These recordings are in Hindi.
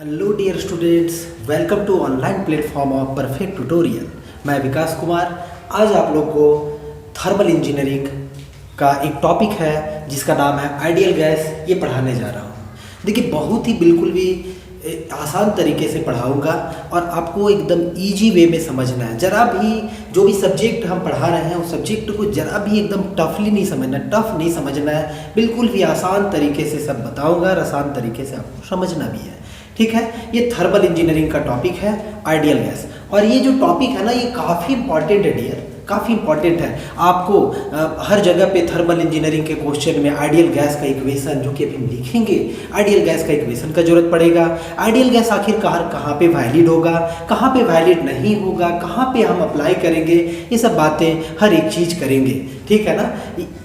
Hello dear students, welcome to online platform of perfect tutorial. मैं विकास कुमार आज आप लोग को थर्मल इंजीनियरिंग का एक टॉपिक है जिसका नाम है आइडियल गैस, ये पढ़ाने जा रहा हूँ। देखिए, बहुत ही बिल्कुल भी आसान तरीके से पढ़ाऊंगा और आपको एकदम इजी वे में समझना है। जरा भी जो भी सब्जेक्ट हम पढ़ा रहे हैं उस सब्जेक्ट को जरा भी एकदम टफली नहीं समझना है, टफ नहीं समझना है, बिल्कुल भी आसान तरीके से सब बताऊंगा और आसान तरीके से आपको समझना भी है। ठीक है, ये थर्मल इंजीनियरिंग का टॉपिक है आइडियल गैस। और ये जो टॉपिक है ना, ये काफ़ी इंपॉर्टेंट है डियर, काफ़ी इंपॉर्टेंट है। आपको हर जगह पे थर्मल इंजीनियरिंग के क्वेश्चन में आइडियल गैस का इक्वेशन, जो कि अभी हम लिखेंगे, आइडियल गैस का इक्वेशन का जरूरत पड़ेगा। आइडियल गैस आखिरकार कहाँ पे वैलिड होगा, कहाँ पे वैलिड नहीं होगा, कहाँ पे हम अप्लाई करेंगे, ये सब बातें हर एक चीज़ करेंगे। ठीक है ना।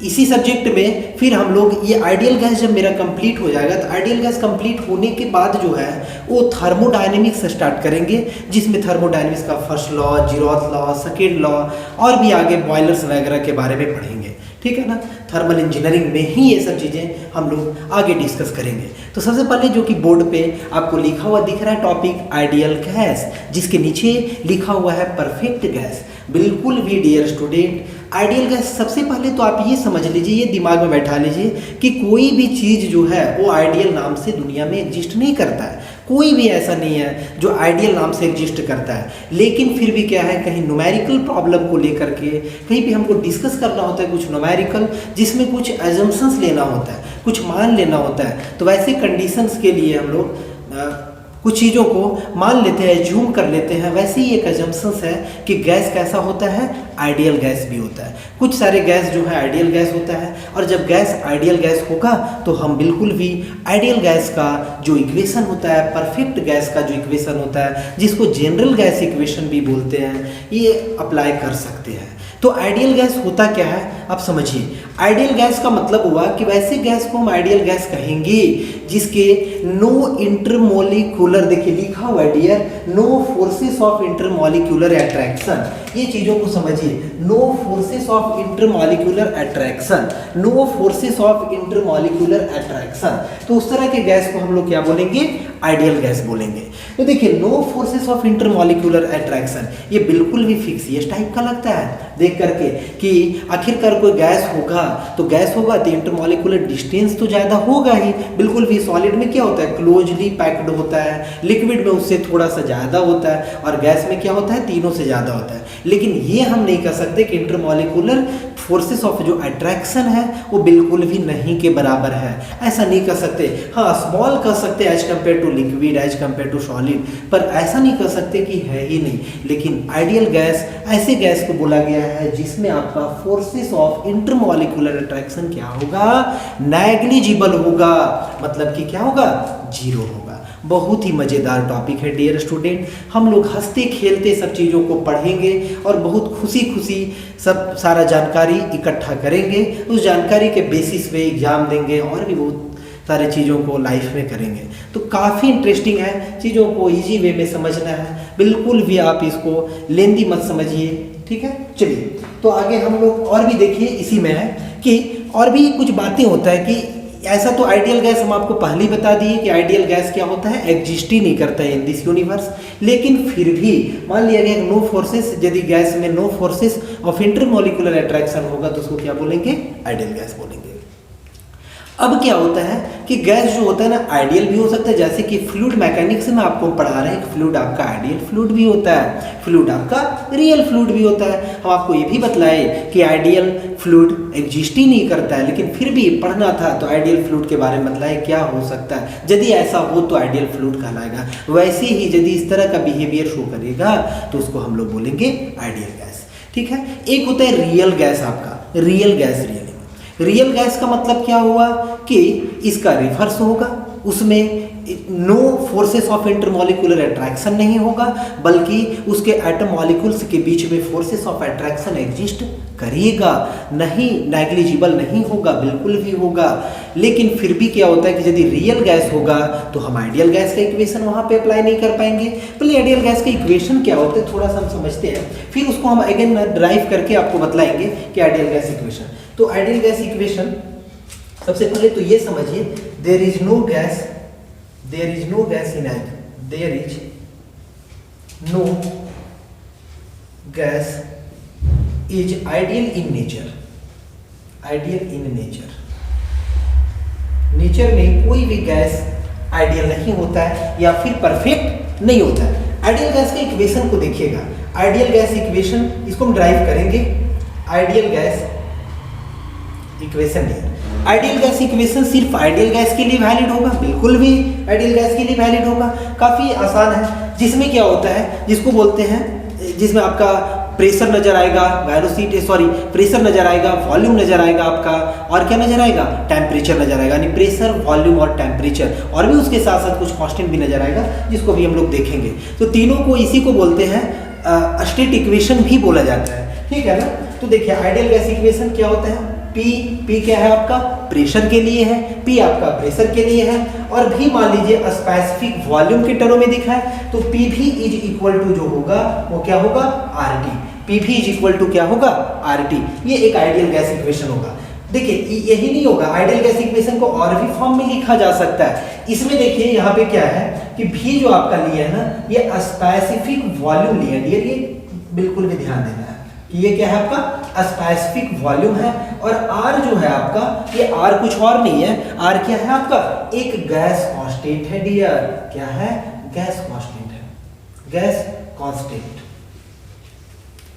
इसी सब्जेक्ट में फिर हम लोग ये आइडियल गैस जब मेरा कंप्लीट हो जाएगा तो आइडियल गैस कंप्लीट होने के बाद जो है वो थर्मोडायनेमिक्स स्टार्ट करेंगे, जिसमें थर्मोडायनेमिक्स का first law, zeroth law, second law और भी आगे बॉयलर्स वगैरह के बारे में पढ़ेंगे। ठीक है ना। थर्मल इंजीनियरिंग में ही ये सब चीज़ें हम लोग आगे डिस्कस करेंगे। तो सबसे पहले जो कि बोर्ड पे आपको लिखा हुआ दिख रहा है टॉपिक आइडियल गैस, जिसके नीचे लिखा हुआ है परफेक्ट गैस। बिल्कुल भी डियर स्टूडेंट, आइडियल गैस सबसे पहले तो आप ये समझ लीजिए, ये दिमाग में बैठा लीजिए कि कोई भी चीज़ जो है वो आइडियल नाम से दुनिया में एग्जिस्ट नहीं करता है। कोई भी ऐसा नहीं है जो आइडियल नाम से एग्जिस्ट करता है। लेकिन फिर भी क्या है, कहीं न्यूमेरिकल प्रॉब्लम को लेकर के कहीं भी हमको डिस्कस करना होता है, कुछ न्यूमेरिकल जिसमें कुछ एजम्पशंस लेना होता है, कुछ मान लेना होता है। तो वैसे कंडीशंस के लिए हम लोग कुछ चीज़ों को मान लेते हैं, एज्यूम कर लेते हैं। वैसे ही एक एजम्पशंस है कि गैस कैसा होता है, आइडियल गैस भी होता है। कुछ सारे गैस जो है आइडियल गैस होता है, और जब गैस आइडियल गैस होगा तो हम बिल्कुल भी आइडियल गैस का जो इक्वेशन होता है, परफेक्ट गैस का जो इक्वेशन होता है, जिसको जनरल गैस इक्वेशन भी बोलते हैं, ये अप्लाई कर सकते हैं। तो आइडियल गैस होता क्या है आप समझिए। आइडियल गैस का मतलब हुआ कि वैसे गैस को हम आइडियल गैस कहेंगे जिसके नो इंटरमोलिक्यूलर, देखिए लिखा हुआ है dear, no forces of intermolecular attraction. ये चीजों को समझिए, no forces of intermolecular attraction, no forces of intermolecular attraction. तो उस तरह के गैस को हम लोग क्या बोलेंगे, आइडियल गैस बोलेंगे। तो देखिए, no forces of intermolecular attraction, ये बिल्कुल भी फिक्सियस टाइप का लगता है देख करके कि आखिरकार कोई गैस होगा तो गैस होगा तो इंटरमोलिक्यूलर डिस्टेंस तो ज़्यादा होगा ही। बिल्कुल भी सॉलिड में क्या होता है, क्लोजली पैक्ड होता है, लिक्विड में उससे थोड़ा सा ज़्यादा होता है, और गैस में क्या होता है, तीनों से ज़्यादा होता है। लेकिन ये हम नहीं कह सकते कि इंटरमोलिक्यूलर फोर्सेस ऑफ जो अट्रैक्शन है वो बिल्कुल भी नहीं के बराबर है, ऐसा नहीं कर सकते। हाँ, स्मॉल कर सकते as compare to liquid, as compare to solid, पर ऐसा नहीं कर सकते कि है ही नहीं। लेकिन आइडियल गैस ऐसे गैस को बोला गया है जिसमें आपका फोर्सेस ऑफ इंटरमोलिक्यूलर अट्रैक्शन क्या होगा, नेग्लिजिबल होगा, मतलब कि क्या होगा, जीरो होगा। बहुत ही मज़ेदार टॉपिक है डियर स्टूडेंट। हम लोग हंसते खेलते सब चीज़ों को पढ़ेंगे और बहुत खुशी खुशी सब सारा जानकारी इकट्ठा करेंगे। उस जानकारी के बेसिस पे एग्जाम देंगे और भी बहुत सारे चीज़ों को लाइफ में करेंगे। तो काफ़ी इंटरेस्टिंग है, चीज़ों को इजी वे में समझना है, बिल्कुल भी आप इसको लेंदी मत समझिए। ठीक है, चलिए तो आगे हम लोग और भी देखिए, इसी में है कि और भी कुछ बातें होता है कि ऐसा तो आइडियल गैस हम आपको पहले ही बता दिए कि आइडियल गैस क्या होता है, एग्जिस्ट ही नहीं करता है इन दिस यूनिवर्स। लेकिन फिर भी मान लिया गया नो फोर्सेस, यदि गैस में no forces of intermolecular attraction होगा तो उसको क्या बोलेंगे, आइडियल गैस बोलेंगे। अब क्या होता है कि गैस जो होता है ना, आइडियल भी हो सकता है, जैसे कि फ्लूइड मैकेनिक्स में आपको पढ़ा रहे हैं कि फ्लूइड आपका आइडियल फ्लूइड भी होता है, फ्लूइड आपका रियल फ्लूइड भी होता है। हम आपको ये भी बतलाए कि आइडियल फ्लूइड एग्जिस्ट ही नहीं करता है, लेकिन फिर भी पढ़ना था तो आइडियल फ्लूइड के बारे में बतलाए क्या हो सकता है, यदि ऐसा हो तो आइडियल फ्लूइड कहलाएगा। वैसे ही यदि इस तरह का बिहेवियर शो करेगा तो उसको हम लोग बोलेंगे आइडियल गैस। ठीक है, एक होता है रियल गैस, आपका रियल गैस। रियल गैस का मतलब क्या हुआ कि इसका रिवर्स होगा, उसमें no forces of intermolecular attraction नहीं होगा, बल्कि उसके एटम मॉलिक्यूल्स के बीच में फोर्सेस ऑफ अट्रैक्शन एग्जिस्ट करेगा, नहीं नेग्लिजिबल नहीं होगा, बिल्कुल भी होगा। लेकिन फिर भी क्या होता है कि यदि रियल गैस होगा तो हम आइडियल गैस का इक्वेशन वहाँ पे अप्लाई नहीं कर पाएंगे। पहले आइडियल गैस का इक्वेशन क्या होता है थोड़ा सा हम समझते हैं, फिर उसको हम अगेन ड्राइव करके आपको बतलाएंगे कि आइडियल गैस इक्वेशन। तो आइडियल गैस इक्वेशन सबसे पहले तो ये समझिए, there is no gas in there is no gas is ideal in nature. Ideal in nature, nature में कोई भी गैस आइडियल नहीं होता है या फिर परफेक्ट नहीं होता है। आइडियल गैस के इक्वेशन को देखिएगा, आइडियल गैस इक्वेशन इसको हम ड्राइव करेंगे। आइडियल गैस इक्वेशन नहीं, आइडियल गैस इक्वेशन सिर्फ आइडियल गैस के लिए वैलिड होगा, बिल्कुल भी आइडियल गैस के लिए वैलिड होगा। काफ़ी आसान है, जिसमें क्या होता है, जिसको बोलते हैं, जिसमें आपका प्रेशर नजर आएगा, प्रेशर नजर आएगा, वॉल्यूम नजर आएगा आपका, और क्या नजर आएगा, टेम्परेचर नजर आएगा। यानी प्रेशर, वॉल्यूम और टेम्परेचर, और भी उसके साथ साथ कुछ कांस्टेंट भी नजर आएगा, जिसको भी हम लोग देखेंगे। तो तीनों को, इसी को बोलते हैं स्टेट इक्वेशन भी बोला जाता है, ठीक है ना। तो देखिए आइडियल गैस इक्वेशन क्या होता है, P क्या है आपका, प्रेशर के लिए है, P आपका प्रेशर के लिए है, और भी मान लीजिए स्पेसिफिक वॉल्यूम के टर्म में दिखा है, तो P भी इज इक्वल टू जो होगा वो क्या होगा, RT। P भी इज इक्वल टू क्या होगा, RT। ये एक आइडियल गैस इक्वेशन होगा। देखिए यही नहीं होगा, आइडियल गैस इक्वेशन को और भी फॉर्म में लिखा जा सकता है। इसमें देखिए यहाँ पे क्या है कि V जो आपका लिया है ना, ये स्पेसिफिक वॉल्यूम लिया है, ये बिल्कुल भी ध्यान देना है कि ये क्या है आपका स्पेसिफिक वॉल्यूम है, और R जो है आपका, ये R कुछ और नहीं है, R क्या है आपका, एक गैस कांस्टेंट है डियर। क्या है, गैस कांस्टेंट है, गैस कांस्टेंट,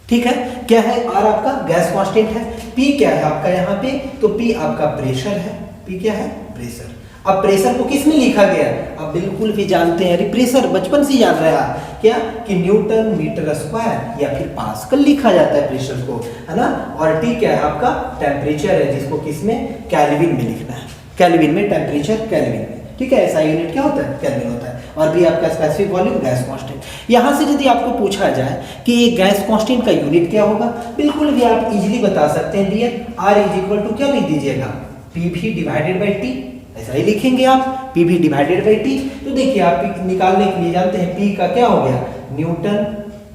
ठीक है। क्या है, R आपका गैस कांस्टेंट है। P क्या है आपका यहाँ पे, तो P आपका प्रेशर है, P क्या है, प्रेशर। अब प्रेशर को किस में लिखा गया, अब बिल्कुल भी जानते हैं, अरे प्रेशर बचपन से जान रहा है क्या, कि न्यूटन मीटर स्क्वायर या फिर पास्कल लिखा जाता है प्रेशर को, है ना। और T क्या है आपका, टेम्परेचर है, जिसको किस में, केल्विन में लिखना है, केल्विन में टेम्परेचर, केल्विन में, ठीक है। ऐसा यूनिट क्या होता है, केल्विन होता है। और भी आपका स्पेसिफिक वॉल्यूम, गैस कांस्टेंट। यहाँ से यदि आपको पूछा जाए कि ये गैस कांस्टेंट का यूनिट क्या होगा, बिल्कुल भी आप इजीली बता सकते हैं dear, R is equal to क्या लिख दीजिएगा, PV डिवाइडेड बाई T, ऐसा ही लिखेंगे आप, PV डिवाइडेड बाई T। तो देखिए आप निकालने के लिए जानते हैं P का क्या हो गया, न्यूटन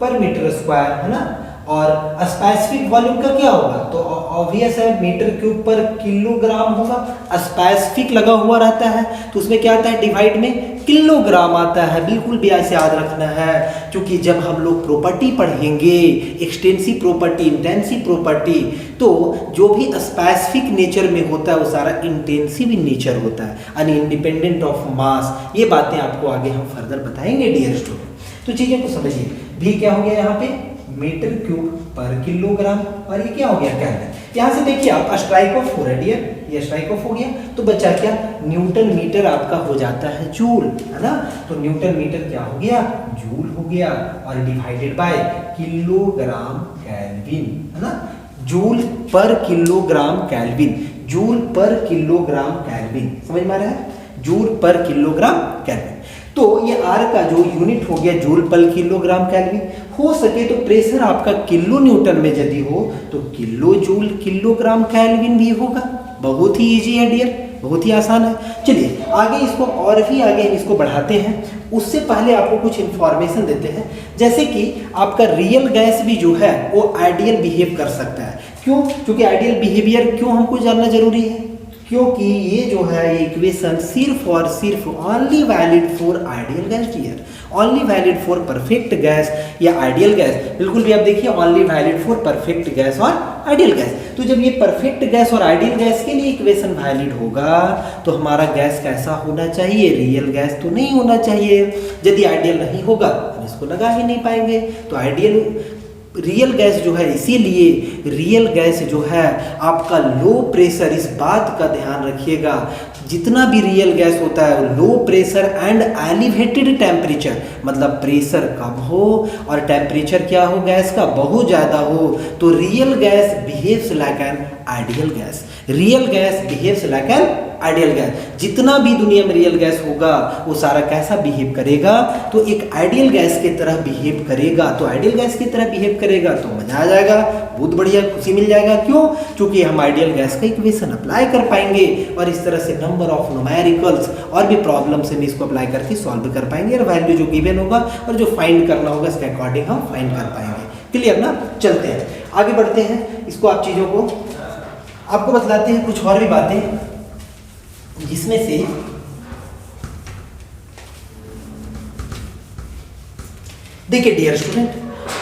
पर मीटर स्क्वायर, है ना। और स्पेसिफिक वॉल्यूम का क्या होगा, तो ऑब्वियस है मीटर क्यूब पर किलोग्राम होगा। स्पेसिफिक लगा हुआ रहता है तो उसमें क्या आता है, डिवाइड में किलोग्राम आता है, बिल्कुल भी ऐसे याद रखना है। क्योंकि जब हम लोग प्रॉपर्टी पढ़ेंगे, एक्सटेंसिव प्रॉपर्टी, इंटेंसिव प्रॉपर्टी, तो जो भी स्पेसिफिक नेचर में होता है वो सारा इंटेंसिव इन नेचर होता है, यानी इंडिपेंडेंट ऑफ मास। ये बातें आपको आगे हम फर्दर बताएंगे डियर स्टूडेंट। तो चीजें को समझिए, भी क्या हो गया यहाँ पे, मीटर क्यूब पर किलोग्राम, और ये क्या हो गया, केल्विन। यहाँ से देखिए आप स्ट्राइक ऑफ हो रहा है डियर, ये स्ट्राइक ऑफ हो गया, तो बचा क्या, न्यूटन मीटर आपका हो जाता है जूल, है ना। तो न्यूटन मीटर क्या हो गया, जूल हो गया, और डिवाइडेड बाय किलोग्राम केल्विन, है ना। जूल पर किलोग्राम केल्विन, जूल पर किलोग्राम केल्विन, समझ में आ रहा है, जूल पर किलोग्राम केल्विन। तो ये R का जो यूनिट हो गया जूल पर किलोग्राम केल्विन। हो सके तो प्रेशर आपका किलो न्यूटन में यदि हो तो किलो जूल किलोग्राम केल्विन भी होगा। बहुत ही इजी है डियर, बहुत ही आसान है। चलिए आगे इसको और भी आगे इसको बढ़ाते हैं, उससे पहले आपको कुछ इंफॉर्मेशन देते हैं। जैसे कि आपका रियल गैस भी जो है वो आइडियल बिहेव कर सकता है। क्यों, क्योंकि आइडियल बिहेवियर क्यों हमको जानना जरूरी है, क्योंकि ये जो है ये इक्वेशन सिर्फ और सिर्फ only valid for ideal gas dear, only valid for perfect gas या आइडियल गैस। बिल्कुल भी आप देखिए, only valid for perfect gas और आइडियल गैस। तो जब ये परफेक्ट गैस और आइडियल गैस के लिए इक्वेशन वैलिड होगा तो हमारा गैस कैसा होना चाहिए, रियल गैस तो नहीं होना चाहिए। यदि आइडियल नहीं होगा हम इसको लगा ही नहीं पाएंगे। तो आइडियल रियल गैस जो है, इसीलिए रियल गैस जो है आपका लो प्रेशर, इस बात का ध्यान रखिएगा, जितना भी रियल गैस होता है लो प्रेशर एंड एलिवेटेड टेम्परेचर, मतलब प्रेशर कम हो और टेम्परेचर क्या हो गैस का, बहुत ज़्यादा हो, तो real gas behaves like an ideal gas. Real gas behaves like an ideal gas. जितना भी दुनिया में रियल गैस होगा वो सारा कैसा बिहेव करेगा, तो एक आइडियल गैस की तरह बिहेव करेगा। तो आइडियल गैस की तरह बिहेव करेगा तो मजा आ जाएगा, बहुत बढ़िया, खुशी मिल जाएगा। क्यों, क्योंकि हम आइडियल गैस का इक्वेशन अप्लाई कर पाएंगे और इस तरह से नंबर ऑफ न्यूमेरिकल्स और भी प्रॉब्लम्स में इसको अप्लाई करके सॉल्व कर पाएंगे, और वैल्यू जो गिवन होगा और जो फाइंड करना होगा इसके अकॉर्डिंग हम फाइंड कर पाएंगे। क्लियर ना। चलते हैं आगे बढ़ते हैं, इसको आप चीज़ों को आपको बतलाते हैं कुछ और भी बातें, जिसमें से देखिए डियर स्टूडेंट,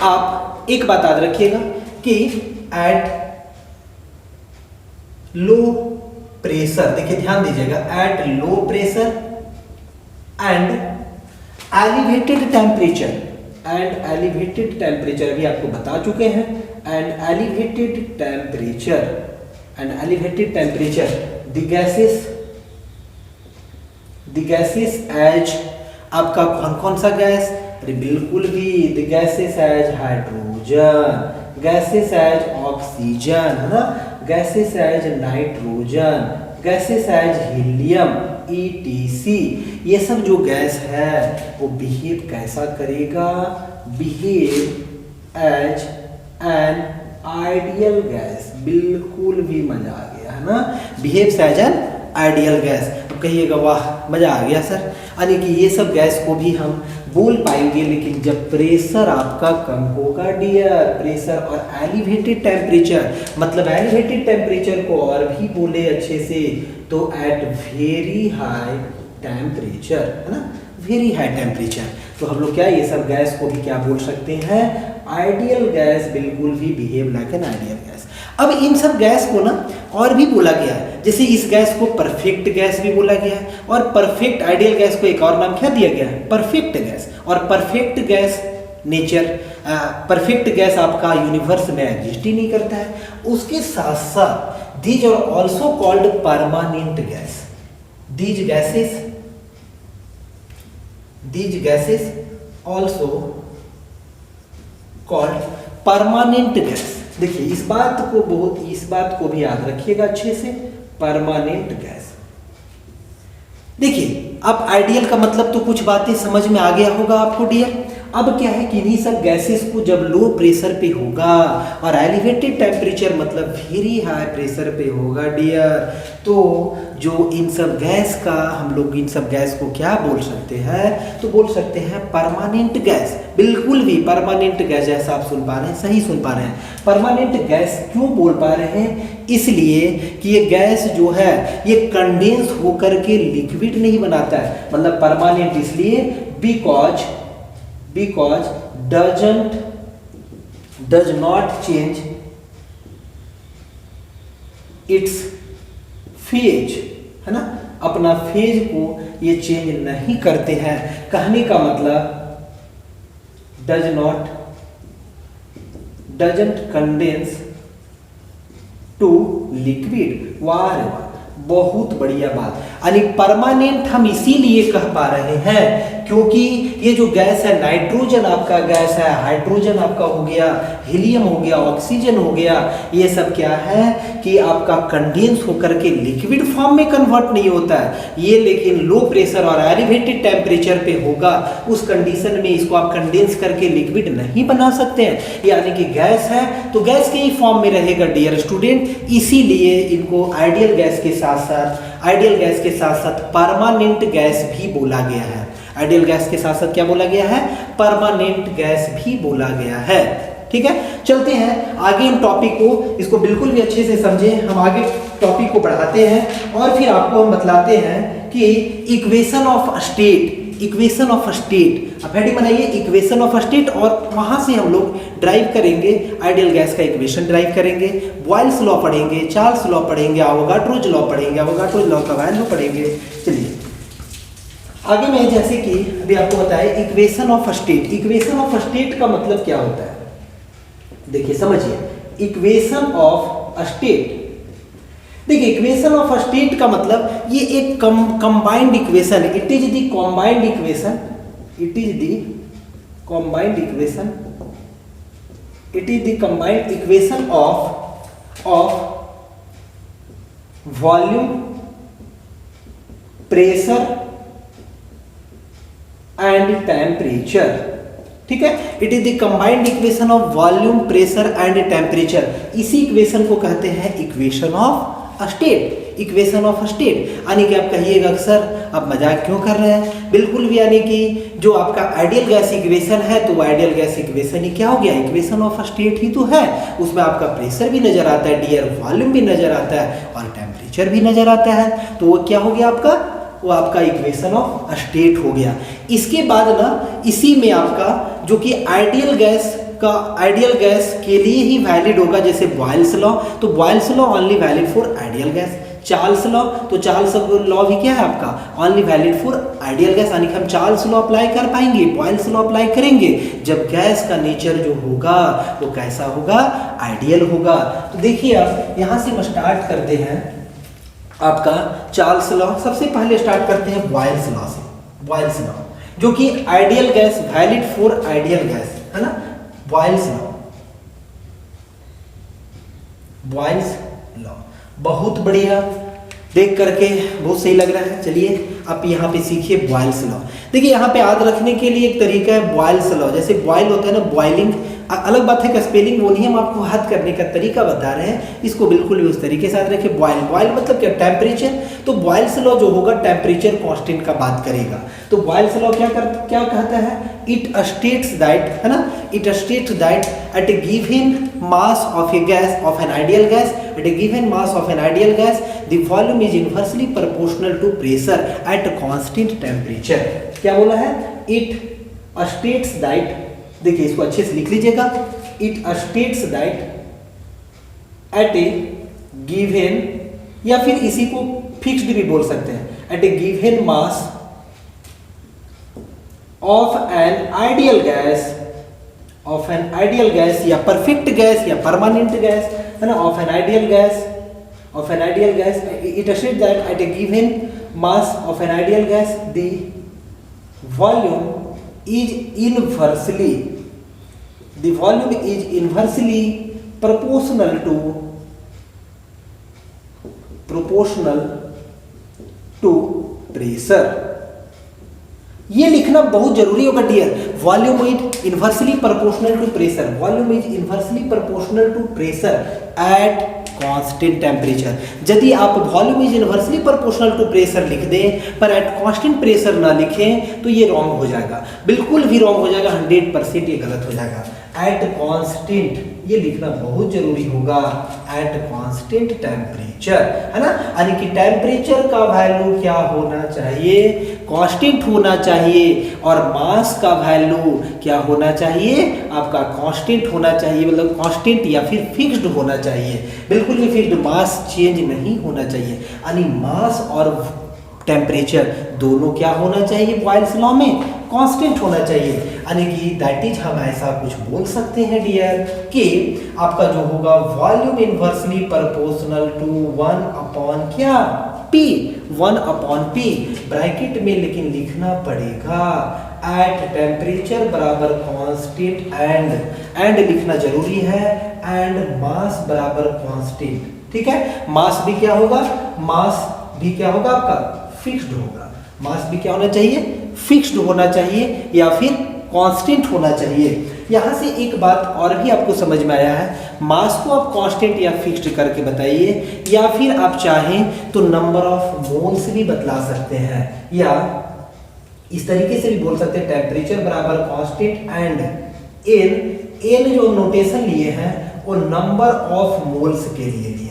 आप एक बात याद रखिएगा कि एट लो प्रेशर, देखिए ध्यान दीजिएगा, at low pressure and elevated temperature, अभी आपको बता चुके हैं, and elevated temperature the gases as, आपका कौन कौन सा गैस, अरे बिल्कुल भी, the gases as hydrogen, gases as oxygen, है ना, gases as nitrogen, gases as helium, ETC, ये सब जो गैस है वो बिहेव कैसा करेगा, behave as an ideal gas, बिल्कुल भी मजा आ गया, है ना, behaves as an ideal gas. अब कहिएगा वाह मजा आ गया सर, यानी कि ये सब गैस को भी हम बोल पाएंगे, लेकिन जब प्रेशर आपका कम होगा डियर, प्रेशर और एलिवेटेड टेम्परेचर, मतलब एलिवेटेड टेम्परेचर को और भी बोले अच्छे से तो एट वेरी हाई टेम्परेचर, है ना, वेरी हाई टेम्परेचर, तो हम लोग क्या ये सब गैस को भी क्या बोल सकते हैं, आइडियल गैस, बिल्कुल भी behave like an ideal gas. अब इन सब गैस को ना और भी बोला गया है, जैसे इस गैस को परफेक्ट गैस भी बोला गया है, और परफेक्ट आइडियल गैस को एक और नाम क्या दिया गया है, परफेक्ट गैस। और perfect gas nature, perfect gas आपका यूनिवर्स में एग्जिस्ट ही नहीं करता है। उसके साथ साथ these are also called permanent gas, these gases also called permanent gas. देखिए इस बात को भी याद रखिएगा अच्छे से, परमानेंट गैस। देखिए अब आइडियल का मतलब तो कुछ बातें समझ में आ गया होगा आपको डियर। अब क्या है कि इन्हीं सब गैसेस को जब लो प्रेशर पे होगा और एलिवेटेड टेम्परेचर मतलब वेरी हाई प्रेशर पे होगा डियर, तो जो इन सब गैस का हम लोग इन सब गैस को क्या बोल सकते हैं, तो बोल सकते हैं परमानेंट गैस। बिल्कुल भी परमानेंट गैस, जैसा आप सुन पा रहे हैं, सही सुन पा रहे हैं। परमानेंट गैस क्यों बोल पा रहे हैं, इसलिए कि ये गैस जो है ये कंडेंस होकर के लिक्विड नहीं बनाता है, मतलब परमानेंट इसलिए because does not change its phase, है ना, अपना फेज को ये चेंज नहीं करते हैं। कहने का मतलब doesn't condense to liquid। वाह रे वाह, बहुत बढ़िया बात। यानी परमानेंट हम इसीलिए कह पा रहे हैं क्योंकि ये जो गैस है, नाइट्रोजन आपका गैस है, हाइड्रोजन आपका हो गया, हीलियम हो गया, ऑक्सीजन हो गया, ये सब क्या है कि आपका कंडेंस होकर के लिक्विड फॉर्म में कन्वर्ट नहीं होता है ये, लेकिन लो प्रेशर और एलिवेटेड टेम्परेचर पे होगा, उस कंडीशन में इसको आप कंडेंस करके लिक्विड नहीं बना सकते हैं। यानी कि गैस है तो गैस के ही फॉर्म में रहेगा डियर स्टूडेंट, इसीलिए इनको आइडियल गैस के साथ साथ परमानेंट गैस भी बोला गया है। आइडियल गैस के साथ साथ क्या बोला गया है, परमानेंट गैस भी बोला गया है। ठीक है, चलते हैं आगे इन टॉपिक को, इसको बिल्कुल भी अच्छे से समझें। हम आगे टॉपिक को बढ़ाते हैं और फिर आपको हम बतलाते हैं कि इक्वेशन ऑफ स्टेट। आप हेडिंग बनाइए इक्वेशन ऑफ स्टेट, और वहां से हम लोग ड्राइव करेंगे आइडियल गैस का इक्वेशन ड्राइव करेंगे, बॉयल्स लॉ पढ़ेंगे, चार्ल्स लॉ पढ़ेंगे, एवोगाड्रोज लॉ पढ़ेंगे, एवोगाड्रोज लॉ का वैल्यू पढ़ेंगे। चलिए आगे मैं जैसे कि अभी आपको बताया इक्वेशन ऑफ स्टेट का मतलब क्या होता है, देखिए समझिए। इक्वेशन ऑफ स्टेट, देखिए इक्वेशन ऑफ स्टेट का मतलब ये एक कंबाइंड इक्वेशन है। It is the combined equation of volume, pressure and temperature. ठीक है, it is the combined equation of volume, pressure and temperature. इसी इक्वेशन को कहते हैं इक्वेशन ऑफ स्टेट। यानी कि आप कहिएगा सर आप मजाक क्यों कर रहे हैं, बिल्कुल भी, यानी कि जो आपका आइडियल गैस इक्वेशन है तो वो आइडियल गैस इक्वेशन ही क्या हो गया, इक्वेशन ऑफ स्टेट ही तो है। उसमें आपका प्रेशर भी नजर आता है डियर, वॉल्यूम भी नजर आता है और टेम्परेचर भी नजर आता है, तो वो क्या हो गया आपका वो आपका इक्वेशन ऑफ स्टेट हो गया। इसके बाद ना इसी में आपका जो कि आइडियल गैस के लिए ही वैलिड होगा, जैसे बॉयल्स लॉ, तो Boyle's law only valid for ideal gas. Charles law, तो चार्ल्स लॉ भी क्या है आपका only valid for ideal gas, यानी कि हम चार्ल्स लॉ अप्लाई कर पाएंगे, बॉयल्स लॉ अप्लाई करेंगे जब गैस का नेचर जो होगा वो कैसा होगा, आइडियल होगा। तो देखिए आप यहाँ से हम स्टार्ट करते हैं आपका चार्ल्स लॉ। सबसे पहले स्टार्ट करते हैं बॉयल्स लॉ से। बॉयल्स लॉ जो कि ideal gas, valid for ideal gas है ना, बॉयल्स लॉ। बॉयल्स लॉ बहुत बढ़िया, देख करके बहुत सही लग रहा है। चलिए आप यहाँ पे सीखिए बॉयल्स लॉ। देखिए यहाँ पे याद रखने के लिए एक तरीका है बॉयल्स लॉ। जैसे बॉयल होता है ना, बॉइलिंग अलग बात है कि स्पेलिंग वो नहीं, हम आपको याद करने का तरीका बता रहे हैं, इसको बिल्कुल भी उस तरीके से याद रखिए। बॉयल, बॉयल मतलब क्या, टेम्परेचर। तो बॉयल्स लॉ जो होगा टेम्परेचर कांस्टेंट का बात करेगा। तो बॉयल्स लॉ क्या कहता है, इट स्टेट्स दैट, है ना, it states that at a given mass of a gas of an ideal gas, at a given mass of an ideal gas the volume is inversely proportional to pressure at constant temperature. क्या बोला है, इट स्टेट्स दैट, देखिए इसको अच्छे से लिख लीजिएगा, it states that at a given, या फिर इसी को फिक्स्ड भी बोल सकते हैं, at a given mass of an ideal gas, या परफेक्ट गैस या परमानेंट गैस, है ना, of an ideal gas, it states that at a given mass of an ideal gas the volume is inversely proportional to pressure। ये लिखना बहुत जरूरी होगा dear. Volume is inversely proportional to pressure, volume is inversely proportional to pressure at constant temperature. यदि आप volume is inversely proportional to pressure लिख दें पर एट कांस्टेंट प्रेशर ना लिखें तो ये रॉन्ग हो जाएगा, बिल्कुल भी रॉन्ग हो जाएगा, 100% ये गलत हो जाएगा। एट कांस्टेंट ये लिखना बहुत जरूरी होगा, एट कांस्टेंट टेम्परेचर, है ना, यानी कि टेम्परेचर का वैल्यू क्या होना चाहिए, कांस्टेंट होना चाहिए, और मास का वैल्यू क्या होना चाहिए, आपका कांस्टेंट होना चाहिए, मतलब कांस्टेंट या फिर फिक्स्ड होना चाहिए, बिल्कुल भी फिक्स्ड, मास चेंज नहीं होना चाहिए। यानी मास और टेम्परेचर दोनों क्या होना चाहिए बॉयल्स लॉ में, कांस्टेंट होना चाहिए। यानी कि दैट इज, हम ऐसा कुछ बोल सकते हैं डियर कि आपका जो होगा वॉल्यूम इनवर्सली प्रोपोर्शनल टू 1 क्या, P, 1 P, ब्रैकेट में लेकिन लिखना पड़ेगा एट टेम्परेचर बराबर कांस्टेंट एंड लिखना जरूरी है, एंड मास बराबर कांस्टेंट। ठीक है, मास भी क्या होगा, मास भी क्या होगा आपका फिक्स्ड होगा, मास भी क्या होना चाहिए, फिक्स्ड होना चाहिए या फिर कांस्टेंट होना चाहिए। यहाँ से एक बात और भी आपको समझ में आया है, मास को आप कांस्टेंट या फिक्स्ड करके बताइए, या फिर आप चाहें तो नंबर ऑफ मोल्स भी बतला सकते हैं, या इस तरीके से भी बोल सकते हैं टेम्परेचर बराबर कांस्टेंट एंड एन जो नोटेशन लिए हैं वो नंबर ऑफ मोल्स के लिए लिए हैं,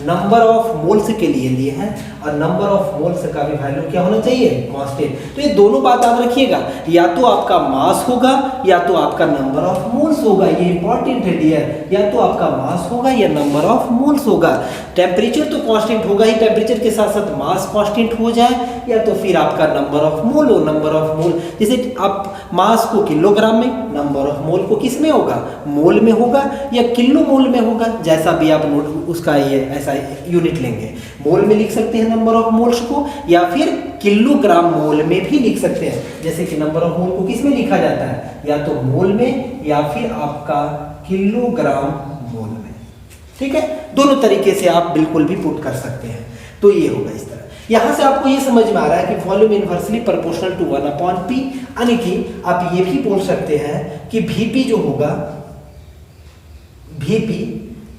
नंबर ऑफ मोल्स के लिए हैं, और नंबर ऑफ मोल्स का भी वैल्यू क्या होना चाहिए, कांस्टेंट। तो ये दोनों बात याद रखिएगा, या तो आपका मास होगा या तो आपका नंबर ऑफ मोल्स होगा, ये इंपॉर्टेंट है डियर, या तो आपका मास होगा या नंबर ऑफ मोल्स होगा। टेम्परेचर तो कांस्टेंट होगा ही, टेम्परेचर के साथ साथ मास कांस्टेंट हो जाए, या तो फिर आपका नंबर ऑफ मोल हो, नंबर ऑफ मोल, जैसे आप मास को किलोग्राम में, नंबर ऑफ मोल को किस में होगा, मोल में होगा या किलो मोल में होगा, जैसा भी आप नोट उसका ये ऐसा यूनिट लेंगे, मोल में लिख सकते हैं नंबर ऑफ मोल्स को, या फिर किलोग्राम मोल में भी लिख सकते हैं, जैसे कि नंबर ऑफ मोल को किस में लिखा जाता है, या तो मोल में या फिर आपका किलोग्राम मोल में। ठीक है, दोनों तरीके से आप बिल्कुल भी पुट कर सकते हैं। तो ये होगा इस तरह। यहां से आपको ये समझ में आ रहा है कि volume inversely proportional to 1 P, यानी कि आप ये भी बोल सकते हैं कि Vp जो होगा, Vp,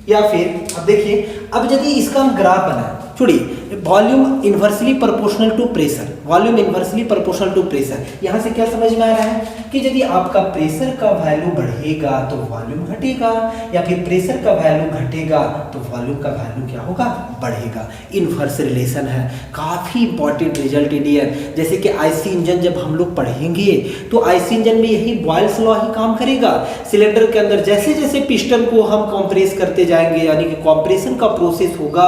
या फिर अब देखिए, अब यदि इसका हम ग्राफ बनाए, छोड़िए, volume inversely proportional to pressure, volume inversely proportional to pressure. यहाँ से क्या समझ में आ रहा है कि यदि आपका प्रेशर का वैल्यू बढ़ेगा तो वॉल्यूम घटेगा, या फिर प्रेशर का वैल्यू घटेगा तो वॉल्यूम का वैल्यू क्या होगा, बढ़ेगा। इन्वर्स रिलेशन है, काफ़ी इंपॉर्टेंट रिजल्ट इंडियन। जैसे कि आईसी इंजन जब हम लोग पढ़ेंगे तो आईसी इंजन में यही बॉयल्स लॉ ही काम करेगा। सिलेंडर के अंदर जैसे जैसे पिस्टन को हम कंप्रेस करते जाएंगे, यानी कि कंप्रेशन का प्रोसेस होगा,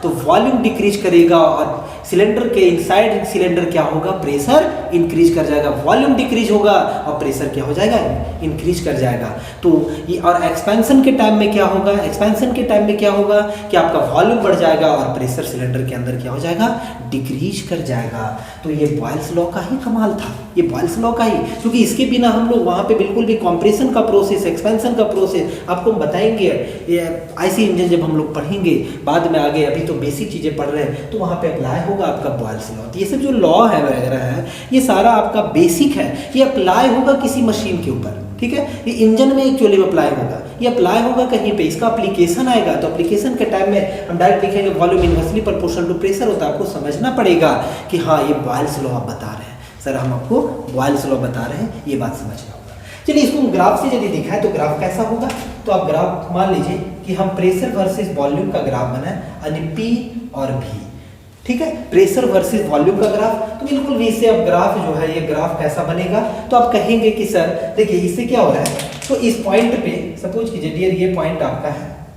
तो वॉल्यूम डिक्रीज करेगा और सिलेंडर के इनसाइड सिलेंडर क्या होगा, प्रेशर इंक्रीज कर जाएगा। वॉल्यूम डिक्रीज होगा और प्रेशर क्या हो जाएगा, इंक्रीज कर जाएगा। तो ये और एक्सपेंशन के टाइम में क्या होगा, एक्सपेंशन के टाइम में क्या होगा कि आपका वॉल्यूम बढ़ जाएगा और प्रेशर सिलेंडर के अंदर क्या हो जाएगा, डिक्रीज कर जाएगा। तो ये बॉयल्स लॉ का ही कमाल था, ये बॉयल्स लॉ का ही, क्योंकि इसके बिना हम लोग वहाँ पे बिल्कुल भी कंप्रेशन का प्रोसेस, एक्सपेंशन का प्रोसेस आपको बताएंगे। ये आईसी इंजन जब हम लोग पढ़ेंगे बाद में आगे, अभी तो बेसिक चीज़ें पढ़ रहे हैं, तो वहाँ पे अप्लाई होगा आपका बॉयल्स लॉ। तो ये सब जो लॉ है वगैरह है, ये सारा आपका बेसिक है, ये अप्लाई होगा किसी मशीन के ऊपर, ठीक है। ये इंजन में एक्चुअली में अप्लाई होगा, ये अप्लाई होगा कहीं पे, इसका एप्लीकेशन आएगा तो एप्लीकेशन के टाइम में हम डायरेक्ट लिखेंगे volume inversely proportional to pressure होता है। आपको समझना पड़ेगा कि हाँ ये बॉयल्स लॉ आप बता रहे हैं सर, हम आपको बॉयल्स लॉ बता रहे हैं, ये बात समझना होगा। चलिए इसको ग्राफ से यदि दिखाएं तो ग्राफ कैसा होगा, तो आप ग्राफ मान लीजिए कि हम प्रेशर वर्सेस वॉल्यूम का ग्राफ बनाए, यानी पी और भी, ठीक है, प्रेशर वर्सेस वॉल्यूम का ग्राफ। तो बिल्कुल भी इससे अब ग्राफ जो है, ये ग्राफ कैसा बनेगा, तो आप कहेंगे कि सर देखिए इससे क्या हो रहा है, तो इस पॉइंट पे सपोज कीजिए डियर ये पॉइंट आपका है,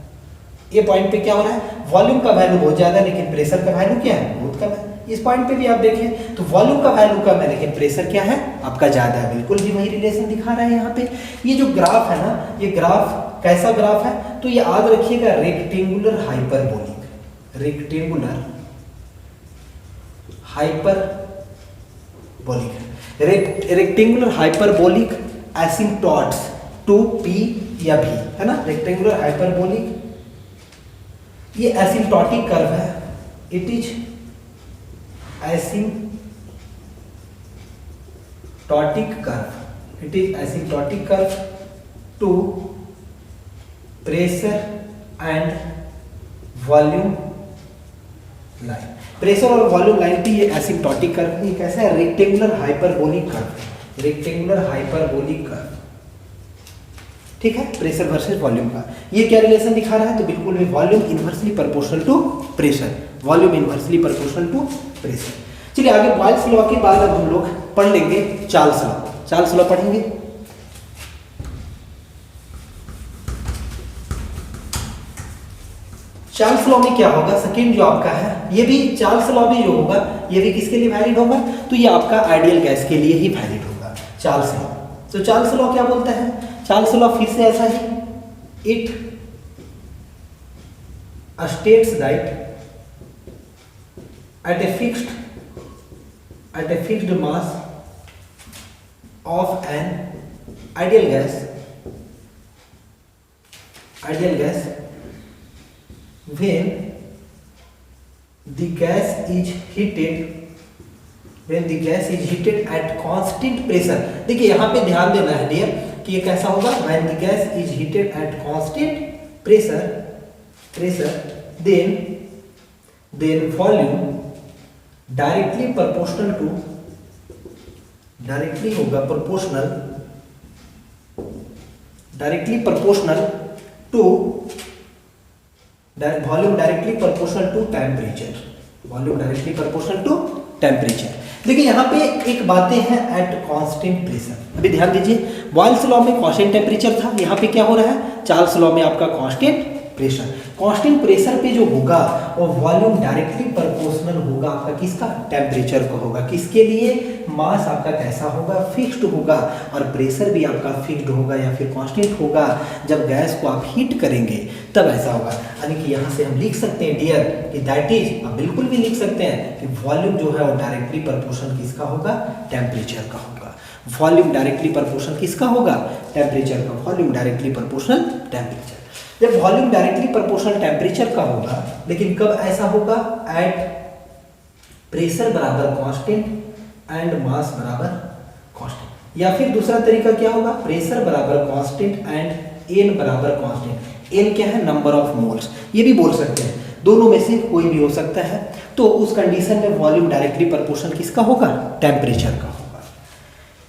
ये पॉइंट पे क्या हो रहा है, वॉल्यूम का वैल्यू बहुत ज्यादा है लेकिन प्रेशर का वैल्यू क्या है, बहुत कम है। इस पॉइंट पे भी आप देखें तो वॉल्यूम का वैल्यू कम है लेकिन प्रेशर क्या है, आपका ज्यादा है। बिल्कुल भी वही रिलेशन दिखा रहा है यहाँ पे। ये जो ग्राफ है ना, ये ग्राफ कैसा ग्राफ है, तो ये याद रखिएगा rectangular hyperbolic, rectangular hyperbolic, rectangular hyperbolic asymptotes to P या भी, है ना, रेक्टेंगुलर हाइपरबोलिक, ये एसिम्पटॉटिक कर्व है, it is asymptotic curve, it is asymptotic curve to pressure and volume line। Pressure और वॉल्यूम लाइन पे ये एसिम्पटॉटिक कर्व, ये कैसा है, rectangular hyperbolic curve, rectangular hyperbolic curve, ठीक है, प्रेशर वर्सेस वॉल्यूम का। ये क्या रिलेशन दिखा रहा है, तो बिल्कुल भी volume inversely proportional to pressure, volume inversely proportional to pressure. चलिए आगे बॉयल्स लॉ के बाद अब हम लोग पढ़ लेंगे चार्ल्स लॉ, चार्ल्स लॉ पढ़ेंगे। चार्ल्स लॉ में क्या होगा, सेकेंड जो आपका है, ये भी चार्ल्स लॉ भी जो होगा ये भी किसके लिए वैलिड होगा, तो ये आपका आइडियल गैस के लिए ही वैलिड होगा चार्ल्स लॉ। तो चार्ल्स लॉ क्या बोलता है, चार्ल्स लॉ फिर से ऐसा ही, it states that at a fixed mass of an ideal gas when the gas is heated at constant pressure। देखिए यहाँ पे ध्यान देना है डियर कि ये कैसा होगा, when the gas is heated at constant pressure then volume directly proportional to, directly होगा proportional, directly proportional to volume directly proportional to temperature, volume directly proportional to temperature. देखिए यहाँ पे एक बातें हैं एट कांस्टेंट प्रेशर, अभी ध्यान दीजिए, बॉयल्स लॉ में कांस्टेंट टेम्परेचर था, यहाँ पे क्या हो रहा है, चार्ल्स लॉ में आपका कांस्टेंट प्रेशर। कांस्टेंट प्रेशर पे जो होगा वो वॉल्यूम डायरेक्टली प्रोपोर्शनल होगा आपका किसका, टेम्परेचर को होगा। किसके लिए, मास आपका कैसा होगा, फिक्स्ड होगा, और प्रेशर भी आपका फिक्स्ड होगा या फिर कांस्टेंट होगा। जब गैस को आप हीट करेंगे तब ऐसा होगा, यानी कि यहाँ से हम लिख सकते हैं डियर कि दैट इज, आप बिल्कुल भी लिख सकते हैं कि वॉल्यूम जो है वो डायरेक्टली प्रोपोर्शनल किसका होगा, टेम्परेचर का होगा। वॉल्यूम डायरेक्टली प्रोपोर्शनल किसका होगा, टेम्परेचर का, वॉल्यूम डायरेक्टली प्रोपोर्शनल टेम्परेचर। जब वॉल्यूम डायरेक्टली प्रोपोर्शनल टेम्परेचर का होगा, लेकिन कब ऐसा होगा, एट प्रेशर बराबर कांस्टेंट एंड मास बराबर कांस्टेंट। या फिर दूसरा तरीका क्या होगा, प्रेशर बराबर कांस्टेंट एंड एन बराबर कांस्टेंट। एन क्या है, नंबर ऑफ मोल्स, ये भी बोल सकते हैं। दोनों में से कोई भी हो सकता है। तो उस कंडीशन में वॉल्यूम डायरेक्टली प्रोपोर्शनल किसका होगा, टेम्परेचर का होगा।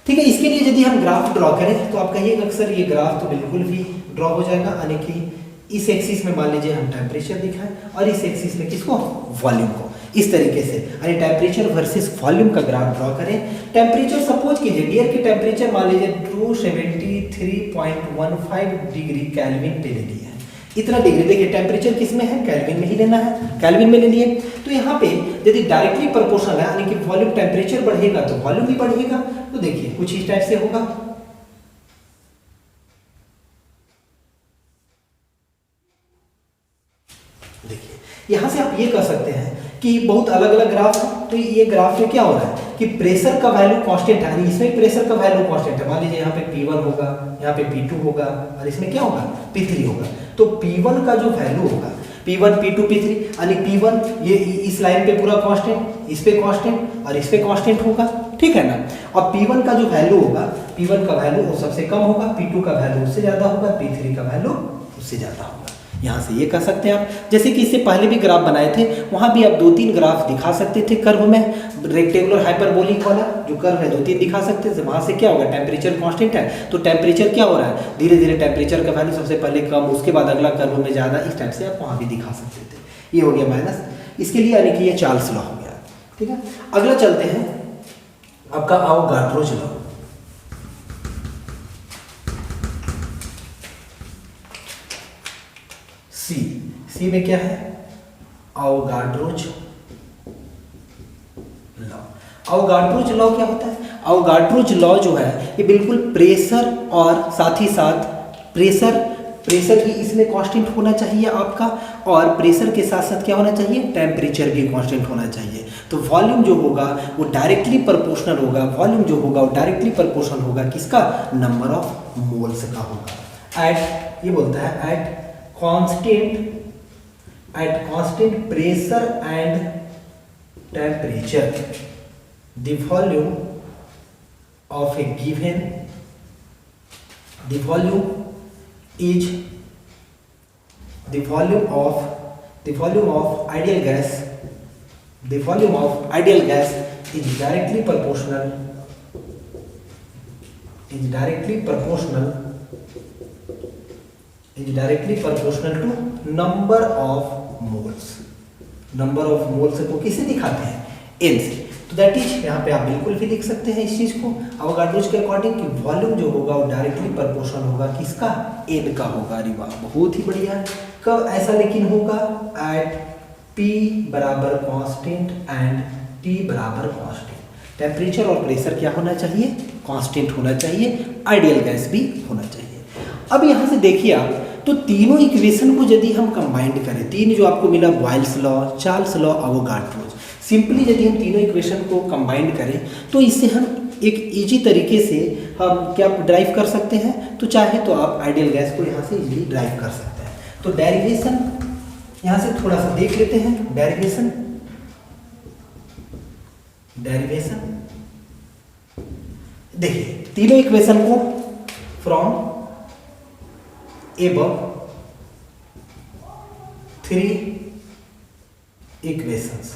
ठीक है, इसके लिए यदि हम ग्राफ ड्रॉ करें तो आप कहिएगा अक्सर ये ग्राफ तो बिल्कुल भी ड्रॉ हो जाएगा, यानी कि इस एक्सिस में मान लीजिए हम टेम्परेचर दिखाएं और इस एक्सिस में किसको, वॉल्यूम को, इस तरीके से यानी टेम्परेचर वर्सेस वॉल्यूम का ग्राफ ड्रॉ करें। टेम्परेचर सपोज कीजिए डियर की टेम्परेचर मान लीजिए 273.15 डिग्री केल्विन पे ले लिया है। इतना डिग्री, देखिए टेम्परेचर किस में है, केल्विन में ही लेना है, केल्विन में ले लिए। तो यहाँ पे यदि डायरेक्टली प्रोपोर्शनल है यानी कि वॉल्यूम टेम्परेचर बढ़ेगा तो वॉल्यूम भी बढ़ेगा। तो देखिए कुछ इस टाइप से होगा। देखिए यहां से आप ये कर सकते हैं कि बहुत अलग अलग ग्राफ है, तो ये ग्राफ में क्या हो रहा है कि प्रेशर का वैल्यू कांस्टेंट है, यानी इसमें प्रेशर का वैल्यू कांस्टेंट है। मान लीजिए यहाँ पे P1 होगा, यहाँ पे P2 होगा और इसमें क्या होगा, P3 होगा। तो P1 का जो वैल्यू होगा, P1 P2 P3, यानी P1 ये इस लाइन पे पूरा कांस्टेंट, इस पे कांस्टेंट और इस पे कांस्टेंट होगा, ठीक है ना। और P1 का जो वैल्यू होगा, P1 का वैल्यू वो सबसे कम होगा, P2 का वैल्यू उससे ज्यादा होगा, P3 का वैल्यू उससे ज्यादा होगा। यहाँ से ये कर सकते हैं आप, जैसे कि इससे पहले भी ग्राफ बनाए थे, वहाँ भी आप 2-3 ग्राफ दिखा सकते थे कर्व में, रेक्टेंगुलर हाइपरबोलिक वाला जो कर्व है 2-3 दिखा सकते थे। वहाँ से क्या होगा, टेम्परेचर कांस्टेंट है तो टेम्परेचर क्या हो रहा है, धीरे धीरे टेम्परेचर का वैल्यू सबसे पहले कम, उसके बाद अगला कर्व में ज़्यादा, इस टाइप से आप वहाँ भी दिखा सकते थे। ये हो गया माइनस, इसके लिए यानी कि ये चार्ल्स लॉ हो गया। ठीक है, अगला चलते हैं आपका अवोगाड्रोज लॉ। सी में क्या है, अवोगाड्रोज लॉ। अवोगाड्रोज लॉ क्या होता है, अवोगाड्रोज लॉ जो है ये बिल्कुल प्रेशर और साथ ही साथ प्रेशर भी इसमें कांस्टेंट होना चाहिए आपका, और प्रेशर के साथ साथ क्या होना चाहिए, टेम्परेचर भी कांस्टेंट होना चाहिए। तो वॉल्यूम जो होगा वो डायरेक्टली प्रोपोर्शनल होगा, वॉल्यूम जो होगा वो डायरेक्टली प्रोपोर्शनल होगा किसका, नंबर ऑफ मोल्स का होगा। एट ये बोलता है eight constant pressure and temperature the volume of a given the volume of ideal gas is directly proportional to number of moles को किसे दिखाते हैं, n से। तो दैट इज यहाँ पे आप बिल्कुल भी लिख सकते हैं इस चीज को अवोगाड्रोज के अकॉर्डिंग कि वॉल्यूम जो होगा वो डायरेक्टली प्रोपोर्शनल होगा किसका, n का होगा। अरे वाह, बहुत ही बढ़िया। कब ऐसा लेकिन होगा, एट P बराबर कांस्टेंट एंड T बराबर कांस्टेंट। टेम्परेचर और प्रेशर क्या होना चाहिए, कांस्टेंट होना चाहिए, आइडियल गैस भी होना चाहिए। अब यहाँ से देखिए आप, तो तीनों इक्वेशन को यदि हम कंबाइंड करें, तीन जो आपको मिला Boyle's law, Charles law, Avogadro's, simply यदि हम तीनों इक्वेशन को कंबाइंड करें तो इससे हम एक इजी तरीके से हम क्या ड्राइव कर सकते हैं। तो चाहे तो आप आइडियल गैस को यहाँ से इजीली ड्राइव कर सकते हैं। तो डेरिवेशन यहाँ से थोड़ा सा देख लेते हैं। डेरिवेशन देखिए तीनों इक्वेशन को फ्रॉम above 3 इक्वेशंस,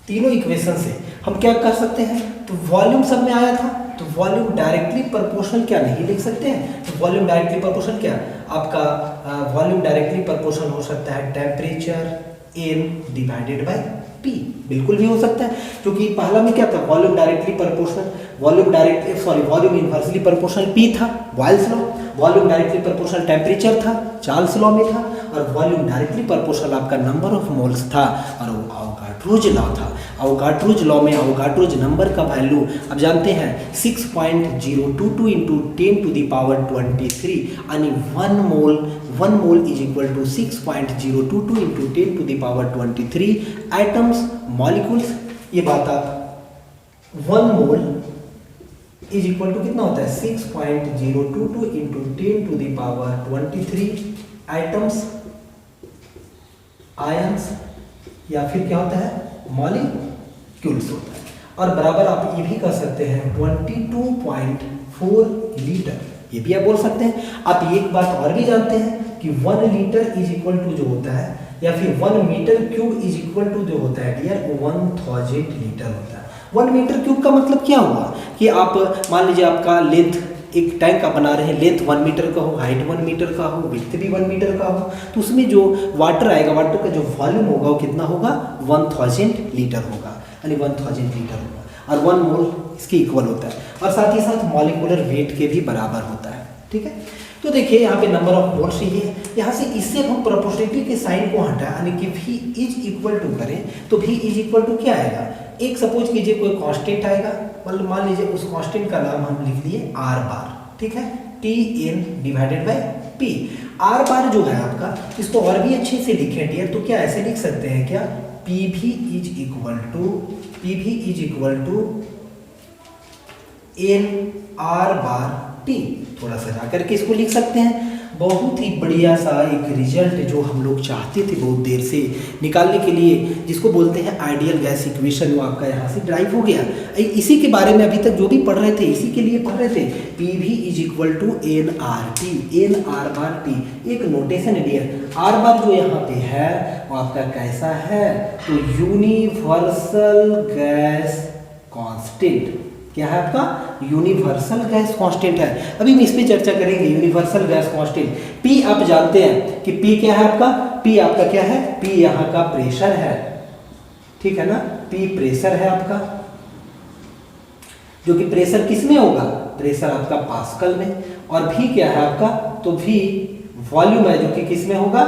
तीनों इक्वेशन से हम क्या कर सकते हैं, तो वॉल्यूम सब में आया था तो वॉल्यूम डायरेक्टली प्रोपोर्शनल क्या नहीं लिख सकते हैं। तो वॉल्यूम डायरेक्टली प्रोपोर्शनल क्या आपका वॉल्यूम डायरेक्टली प्रोपोर्शनल हो सकता है temperature n divided by P, बिल्कुल भी हो सकता है, क्योंकि पहला में क्या था, volume directly proportional, volume inversely proportional P था Boyle's law, volume directly proportional temperature था चार्ल्स लॉ में था, और वॉल्यूम डायरेक्टली प्रोपोर्शनल आपका नंबर ऑफ मोल्स था और वो अवोगाड्रोज लॉ था। अवोगाड्रोज लॉ में अवोगाड्रोज नंबर का वैल्यू आप जानते हैं 6.022 इंटू 10 टू द पावर 23, यानी 1 mole is equal to 6.022 into 10 to the power 23 atoms molecules. ये बात आप 1 मोल इज इक्वल टू कितना होता है 6.022 into 10 to the power 23 atoms ions या फिर क्या होता है मॉलिक्यूल्स होता है। और बराबर आप ये भी कर सकते हैं 22.4 लीटर, ये भी आप बोल सकते हैं। आप एक बात और भी जानते हैं कि 1 लीटर इज इक्वल टू जो होता है या फिर 1 metre cube is equal to जो होता है डियर 1000 लीटर होता है। 1 मीटर क्यूब का मतलब क्या हुआ कि आप मान लीजिए आपका लेंथ एक टैंक आप बना रहे हैं, लेंथ 1 मीटर का हो, हाइट 1 मीटर का हो, विड्थ भी 1 मीटर का हो, तो उसमें जो वाटर आएगा, वाटर का जो वॉल्यूम होगा वो कितना होगा 1000 लीटर होगा, यानी 1000 लीटर होगा और 1 मोल इसके इक्वल होता है और साथ ही साथ मॉलिक्यूलर वेट के भी बराबर होता है। ठीक है, तो देखिए यहाँ पे नंबर ऑफ मोल्स ही है, यहाँ से इससे हम प्रोपोर्शनलिटी के साइन को हटाएं यानी कि V इज इक्वल टू करें तो V इज इक्वल टू क्या आएगा, एक सपोज कीजिए कोई कांस्टेंट आएगा, मतलब मान लीजिए उस कांस्टेंट का नाम हम लिख लिए R बार, ठीक है, Tn divided by P। R बार जो है आपका, इसको और भी अच्छे से लिखें डियर, तो क्या ऐसे लिख सकते हैं क्या, PV is equal to N R bar T, थोड़ा सा जा करके इसको लिख सकते हैं। बहुत ही बढ़िया सा एक रिजल्ट जो हम लोग चाहते थे बहुत देर से निकालने के लिए, जिसको बोलते हैं आइडियल गैस इक्वेशन, वो आपका यहाँ से ड्राइव हो गया। इसी के बारे में अभी तक जो भी पढ़ रहे थे इसी के लिए पढ़ रहे थे, PV is equal to N R bar T. एक नोटेशन है डियर, आर बार जो यहाँ पे है वो आपका कैसा है, तो यूनिवर्सल गैस कांस्टेंट, क्या है आपका यूनिवर्सल गैस कांस्टेंट है। अभी हम इस पे चर्चा करेंगे, यूनिवर्सल गैस कांस्टेंट। P आप जानते हैं कि P क्या है आपका, P आपका क्या है, P यहाँ का प्रेशर है, ठीक है ना, P प्रेशर है आपका, जो कि प्रेशर किस में होगा, प्रेशर आपका पास्कल में, और V क्या है आपका, तो V वॉल्यूम है जो कि किस में होगा,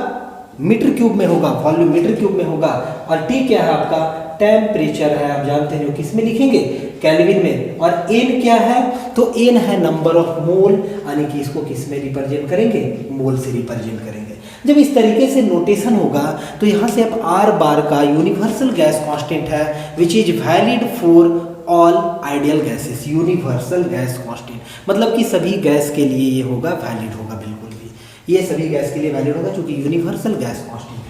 मीटर क्यूब में होगा, वॉल्यूम मीटर क्यूब में होगा, और T क्या है आपका, टेम्परेचर है, आप जानते हैं जो किस में लिखेंगे, केल्विन में, और n क्या है, तो n है नंबर ऑफ मोल, यानी कि इसको किस में रिप्रेजेंट करेंगे, मोल से रिप्रेजेंट करेंगे। जब इस तरीके से नोटेशन होगा तो यहाँ से आप R बार का यूनिवर्सल गैस कांस्टेंट है which is valid for all ideal gases, universal gas constant मतलब कि सभी गैस के लिए ये होगा, वैलिड होगा, बिल्कुल भी ये सभी गैस के लिए वैलिड होगा क्योंकि यूनिवर्सल गैस कांस्टेंट है।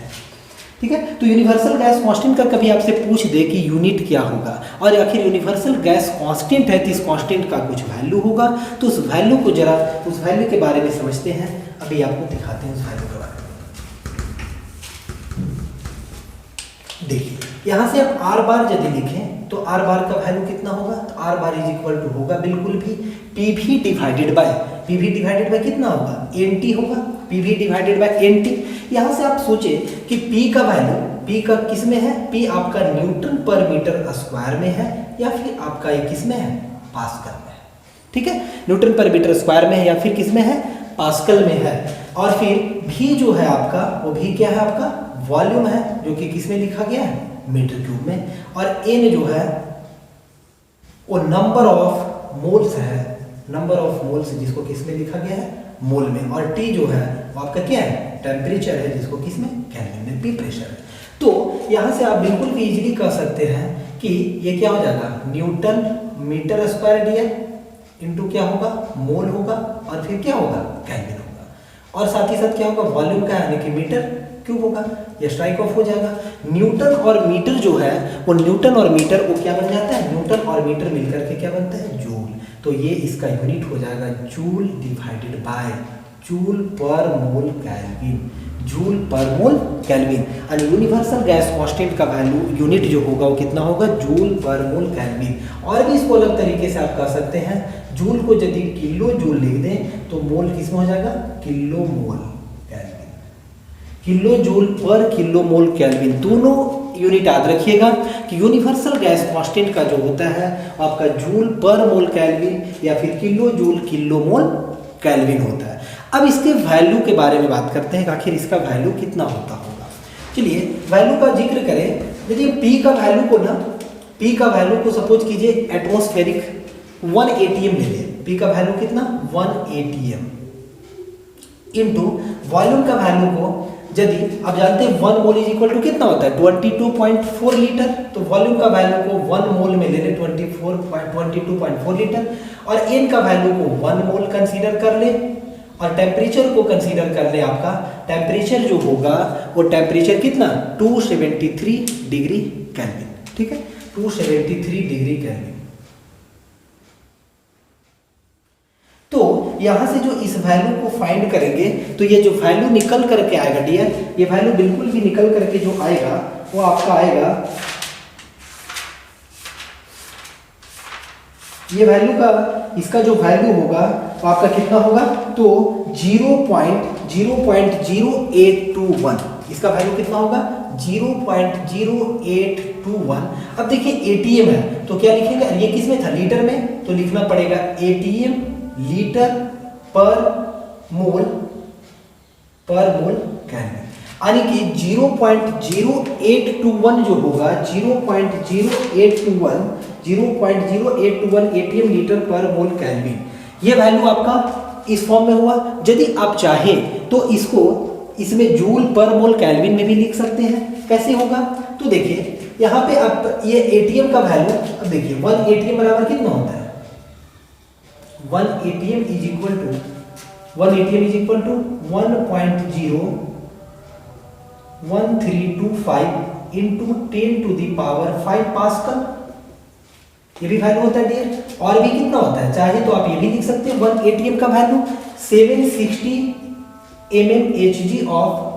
ठीक है, तो यूनिवर्सल गैस कांस्टेंट का कभी आपसे पूछ दे कि यूनिट क्या होगा, और आखिर यूनिवर्सल गैस कांस्टेंट है तो इस कांस्टेंट का कुछ वैल्यू होगा, तो उस वैल्यू को जरा उस वैल्यू के बारे में समझते हैं, अभी आपको दिखाते हैं उस वैल्यू के बारे में। देखिए यहाँ से आप R बार यदि लिखें तो R बार का वैल्यू कितना होगा, तो R bar is equal to होगा बिल्कुल भी PV डिवाइडेड बाय कितना होगा, NT होगा, PV डिवाइडेड बाय NT। यहाँ से आप सोचे कि P का वैल्यू, P का किस में है, P आपका न्यूटन पर मीटर स्क्वायर में है या फिर आपका ये किस में है, पास्कल में है। ठीक है, न्यूटन पर मीटर स्क्वायर में है या फिर किस में है, पास्कल में है। और फिर V जो है आपका, वो V क्या है आपका, वॉल्यूम है जो कि किस में लिखा गया है, मीटर क्यूब में, और N जो है वो नंबर ऑफ मोल्स है, नंबर ऑफ मोल्स जिसको किस में लिखा गया है, मोल में, और T जो है वो आपका क्या है, टेम्परेचर है जिसको किस में, केल्विन में, P प्रेशर है। तो यहाँ से आप बिल्कुल भी इजीली कह सकते हैं कि ये क्या हो जाएगा, newton metre square dear into क्या होगा, मोल होगा, और फिर क्या होगा, केल्विन होगा, और साथ ही साथ क्या होगा, वॉल्यूम का यानी कि मीटर क्यूब होगा, ये स्ट्राइक ऑफ हो जाएगा। न्यूटन और मीटर जो है वो न्यूटन और मीटर वो क्या बन जाता है, न्यूटन और मीटर मिलकर के क्या बनता है, जूल। तो ये इसका यूनिट हो जाएगा जूल डिवाइडेड बाय जूल पर मोल केल्विन, जूल पर मोल केल्विन। और यूनिवर्सल गैस कांस्टेंट का वैल्यू यूनिट जो होगा वो कितना होगा, जूल पर मोल केल्विन। और भी इसको अलग तरीके से आप कह सकते हैं, जूल को यदि किलो जूल लिख दें तो मोल किस में हो जाएगा, kilo mole kelvin, kilo joule पर किलो मोल केल्विन। दोनों यूनिट याद रखिएगा कि यूनिवर्सल गैस कांस्टेंट का जो होता है आपका जूल पर मोल केल्विन या फिर kilo joule kilo mole kelvin होता है। अब इसके वैल्यू के बारे में बात करते हैं कि आखिर इसका वैल्यू कितना होता होगा। चलिए वैल्यू का जिक्र करें, यदि P का वैल्यू को ना, P का वैल्यू को सपोज कीजिए एटमॉस्फेरिक 1 atm ले लें, P का वैल्यू कितना 1 atm इनटू वॉल्यूम का वैल्यू को यदि आप जानते हैं 1 मोल इज इक्वल टू कितना होता है 22.4 लीटर, तो वॉल्यूम का वैल्यू को 1 मोल में ले ले 22.4 लीटर, और n का वैल्यू को 1 मोल कंसीडर कर ले, और टेम्परेचर को कंसीडर कर ले, आपका टेम्परेचर जो होगा वो टेम्परेचर कितना 273 डिग्री केल्विन। ठीक है, 273 डिग्री केल्विन। तो यहाँ से जो इस वैल्यू को फाइंड करेंगे तो ये जो वैल्यू निकल करके आएगा डियर, ये वैल्यू बिल्कुल भी निकल करके जो आएगा वो आपका आएगा, ये वैल्यू का इसका जो वैल्यू होगा वो आपका कितना होगा, तो 0.00821, इसका वैल्यू कितना होगा 0.0821। अब देखिए एटीएम है तो क्या लिखेंगे, ये किस में था लीटर में, तो लिखना पड़ेगा एटीएम लीटर पर मोल केल्विन, यानी कि 0.0821 जो होगा 0.0821 एटीएम लीटर पर मोल केल्विन, ये वैल्यू आपका इस फॉर्म में हुआ। यदि आप चाहें तो इसको इसमें जूल पर मोल केल्विन में भी लिख सकते हैं। कैसे होगा, तो देखिए यहाँ पे आप ये एटीएम का वैल्यू, अब देखिए 1 एटीएम बराबर कितना होता है, 1 ATM is equal to 1.01325 into 10 to the power 5 pascal, ये भी वैल्यू होता है डियर। और भी कितना होता है, चाहे तो आप ये भी लिख सकते हैं 1 एटीएम का value 760 mmHg of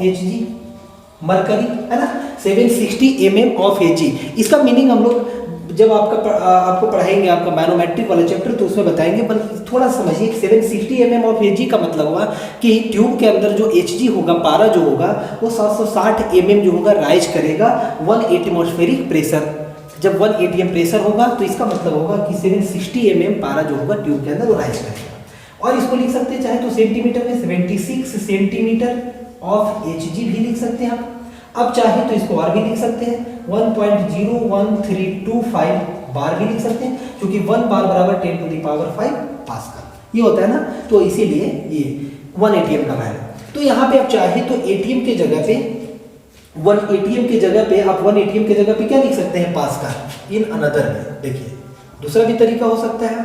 Hg mercury, है ना, 760 mm ऑफ Hg। इसका मीनिंग हम लोग जब आपको पढ़ाएंगे आपका मैनोमेट्रिक वाला चैप्टर तो उसमें बताएंगे, पर थोड़ा समझिए 760 mm ऑफ Hg का मतलब हुआ कि ट्यूब के अंदर जो Hg होगा, पारा जो होगा वो 760 mm जो होगा राइज करेगा 1 एटमॉस्फेरिक प्रेशर। जब 1 एटीएम प्रेशर होगा तो इसका मतलब होगा कि 760 mm पारा जो होगा ट्यूब के अंदर वो राइज करेगा। और इसको लिख सकते हैं चाहे तो सेंटीमीटर में 76 सेंटीमीटर ऑफ Hg भी लिख सकते हैं आप। अब चाहे तो इसको और भी लिख सकते हैं 1.01325 बार भी लिख सकते हैं, क्योंकि 1 बार बराबर 10 टू द पावर 5 पास्कल ये होता है ना, तो इसीलिए ये 1 एटीएम का वैल्यू। तो यहाँ पे आप चाहे तो एटीएम के जगह पे 1 एटीएम के जगह पे आप 1 एटीएम के जगह पे क्या लिख सकते हैं, पास्कल इन अनदर में। देखिए दूसरा भी तरीका हो सकता है,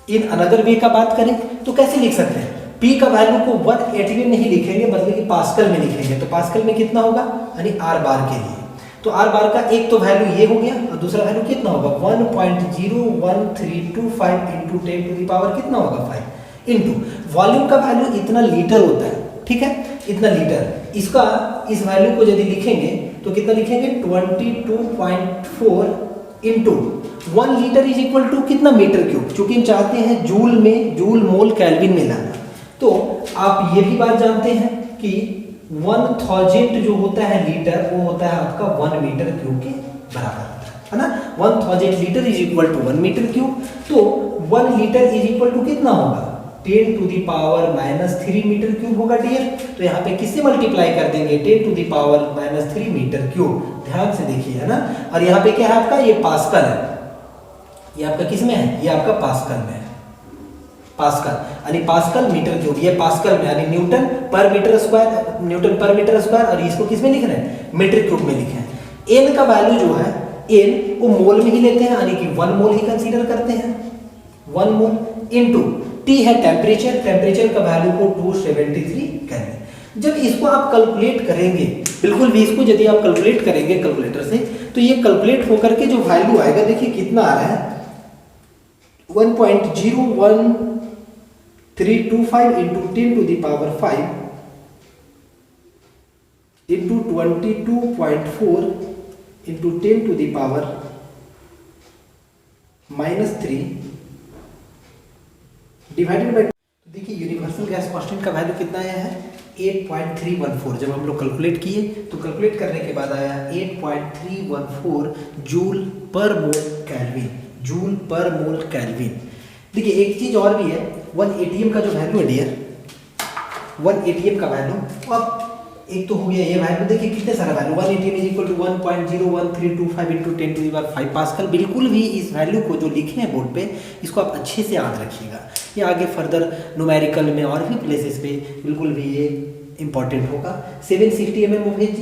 इन अनदर वे का बात करें तो कैसे लिख सकते हैं, P का वैल्यू को 1 एटीएम नहीं लिखेंगे बल्कि पास्कल में लिखेंगे, तो पास्कल में कितना होगा, यानी R बार के लिए, तो R बार का एक तो वैल्यू ये हो गया और दूसरा वैल्यू कितना होगा 1.01325 इंटू 10 टू द पावर कितना होगा 5 इंटू वॉल्यूम का वैल्यू इतना लीटर होता है, ठीक है, इतना लीटर। इसका इस वैल्यू को यदि लिखेंगे तो कितना लिखेंगे 22.4 into 1 litre is equal to कितना मीटर क्यूब, चूंकि हम चाहते हैं जूल मोल केल्विन में लाना। तो आप ये भी बात जानते हैं कि 1000 जो होता है लीटर वो होता है आपका 1 मीटर क्यूब के बराबर होता है ना, 1000 litre is equal to 1 metre cube. तो 1 लीटर इज इक्वल टू कितना होगा 10 to the power -3 metre cube होगा डियर। तो यहाँ पे किससे मल्टीप्लाई कर देंगे 10 to the power -3 metre cube, ध्यान से देखिए, है ना। और यहाँ पे क्या है आपका, ये पास्कल है, ये आपका किस में है, ये आपका पास्कल में है, पास्कल यानी पास्कल मीटर क्यूब, ये पास्कल में यानी न्यूटन पर मीटर स्क्वायर, और इसको किस में लिख रहे हैं मीटर क्यूब में लिखे हैं। एन का वैल्यू जो है एन वो मोल में ही लेते हैं, यानी कि 1 मोल ही कंसीडर करते हैं, 1 मोल इंटू टी है टेम्परेचर का वैल्यू को 273 केल्विन। जब इसको आप कैलकुलेट करेंगे, बिल्कुल भी इसको यदि आप कैलकुलेट करेंगे कैलकुलेटर से तो ये कैलकुलेट होकर के जो वैल्यू आएगा देखिए कितना आ रहा है 1.01325 into 10 to the power 5 into 22.4 into 10 to the power -3 divided by, देखिए यूनिवर्सल गैस कांस्टेंट का वैल्यू कितना आया है 8.314। जब हम लोग कैलकुलेट किए तो कैलकुलेट करने के बाद आया 8.314 जूल पर मोल केल्विन। देखिए एक चीज और भी है, 1 एटीएम का जो वैल्यू है डियर, 1 एटीएम का वैल्यू, अब एक तो हो गया ये वैल्यू, देखिए कितने सारा value 1 ATM is equal to 1.01325 into 10 to the power 5 pascal. बिल्कुल भी इस वैल्यू को जो लिखे हैं बोर्ड पे इसको आप अच्छे से याद रखिएगा, ये आगे फर्दर न्यूमेरिकल में और भी प्लेसेस पे बिल्कुल भी ये इंपॉर्टेंट होगा। 760 mm ऑफ Hg,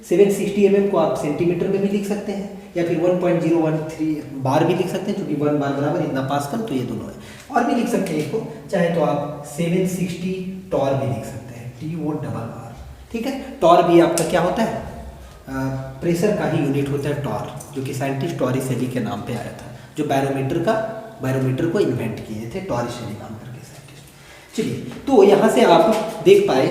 760 mm को आप सेंटीमीटर में भी लिख सकते हैं या फिर 1.013 बार भी लिख सकते हैं, क्योंकि 1 बार बराबर इतना पास्कल, तो ये दोनों है। और भी लिख सकते हैं इसको, चाहे तो आप 760 टॉर भी लिख सकते हैं, TO ठीक है। टॉर भी आपका क्या होता है, प्रेशर का ही यूनिट होता है टॉर, जो कि साइंटिस्ट टॉरी सेली के नाम पे आया था। जो बैरोमीटर को इन्वेंट किए थे, टॉरिशेली नाम करके साइंटिस्ट। चलिए, तो यहाँ से आप देख पाए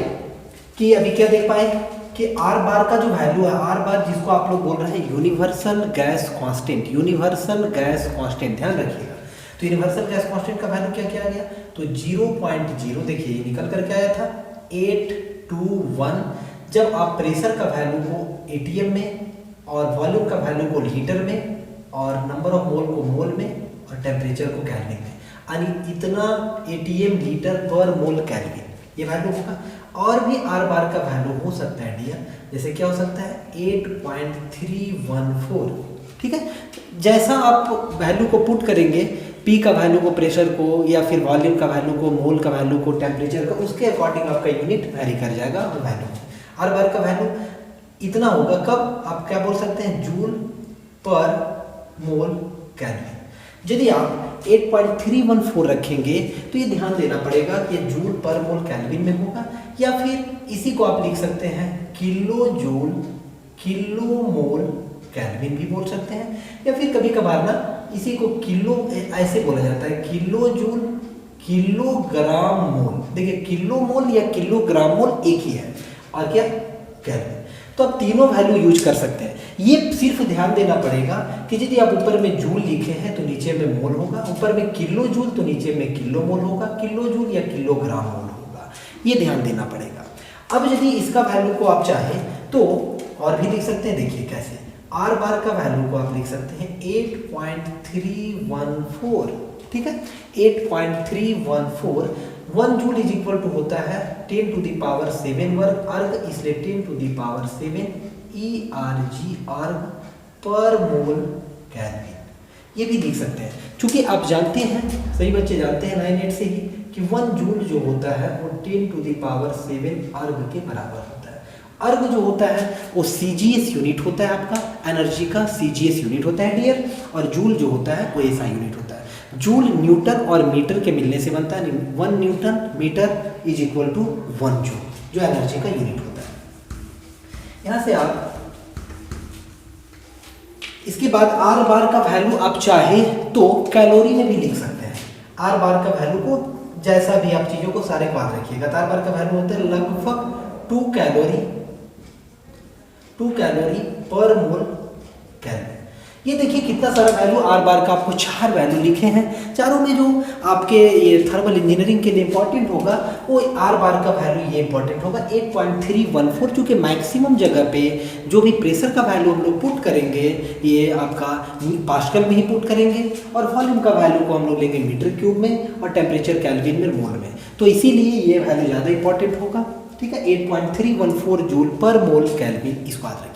कि अभी क्या देख पाए कि आर बार का जो वैल्यू है, आर बार जिसको आप लोग बोल रहे हैं universal gas constant, universal gas constant, ध्यान रखिएगा। तो यूनिवर्सल गैस कांस्टेंट का वैल्यू क्या किया गया, तो 0.0, देखिए ये निकल करके आया था 821। जब आप प्रेशर का वैल्यू को एटीएम में और वॉल्यूम का वैल्यू को लीटर में और नंबर ऑफ मोल को मोल में और टेम्परेचर को केल्विन में, यानी इतना एटीएम लीटर पर मोल केल्विन ये वैल्यू होगा। और भी आर बार का वैल्यू हो सकता है डियर, जैसे क्या हो सकता है 8.314, ठीक है। जैसा आप वैल्यू को पुट करेंगे, पी का वैल्यू को प्रेशर को या फिर वॉल्यूम का वैल्यू को, मोल का वैल्यू को, टेम्परेचर का, उसके अकॉर्डिंग आपका यूनिट वेरी कर जाएगा वैल्यू। आर बार का वैल्यू इतना होगा, कब आप क्या बोल सकते हैं, जूल पर मोल केल्विन। यदि आप 8.314 रखेंगे तो ये ध्यान देना पड़ेगा कि जूल पर मोल केल्विन में होगा, या फिर इसी को आप लिख सकते हैं kilo joule kilo mole kelvin भी बोल सकते हैं, या फिर कभी कभार ना इसी को किलो ऐसे बोला जाता है, किलो जूल किलोग्राम मोल। देखिए किलो मोल या किलोग्राम मोल एक ही है, और क्या केल्विन। तो आप तीनों वैल्यू यूज कर सकते हैं। ये सिर्फ ध्यान देना पड़ेगा कि यदि आप ऊपर में जूल लिखे हैं तो नीचे में मोल होगा, ऊपर में किलो जूल तो नीचे में किलो मोल होगा, किलो जूल या किलोग्राम मोल होगा, ये ध्यान देना पड़ेगा। अब यदि इसका वैल्यू को आप चाहें तो और भी लिख सकते हैं, देखिए कैसे, आर बार का वैल्यू को आप लिख सकते हैं 8.314, ठीक है, 8.314। 1 जूल इज इक्वल टू होता है 10 to the power 7 वर्ग अर्ग, इसलिए 10 to the power 7 ERG अर्ग पर मोल केल्विन, ये भी लिख सकते हैं। क्योंकि आप जानते हैं, सही बच्चे जानते हैं 9-8 से ही कि 1 जूल जो होता है वो 10 to the power 7 अर्ग के बराबर होता है। अर्ग जो होता है वो CGS यूनिट होता है, आपका एनर्जी का CGS यूनिट होता है डियर, और जूल जो होता है वो SI यूनिट होता है। जूल न्यूटन और मीटर के मिलने से बनता है, 1 newton metre is equal to 1 joule, जो एनर्जी का यूनिट होता है। यहाँ से आप इसके बाद आर बार का वैल्यू आप चाहे तो कैलोरी में भी लिख सकते हैं। आर बार का वैल्यू को जैसा भी आप चीजों को सारे बात रखिएगा, तो आर बार का वैल्यू होता है लगभग 2 कैलोरी पर मोल केल्विन। ये देखिए कितना सारा वैल्यू आर बार का, आपको 4 वैल्यू लिखे हैं। चारों में जो आपके ये थर्मल इंजीनियरिंग के लिए इंपॉर्टेंट होगा वो आर बार का वैल्यू ये इंपॉर्टेंट होगा 8.314, क्योंकि मैक्सिमम जगह पे जो भी प्रेशर का वैल्यू हम लोग पुट करेंगे ये आपका पास्कल में ही पुट करेंगे, और वॉल्यूम का वैल्यू को हम लोग लेंगे मीटर क्यूब में, और टेम्परेचर केल्विन में, मोल में। तो इसीलिए ये वैल्यू ज़्यादा इंपॉर्टेंट होगा, ठीक है, 8.314 जूल पर मोल केल्विन, इसको याद रखिएगा।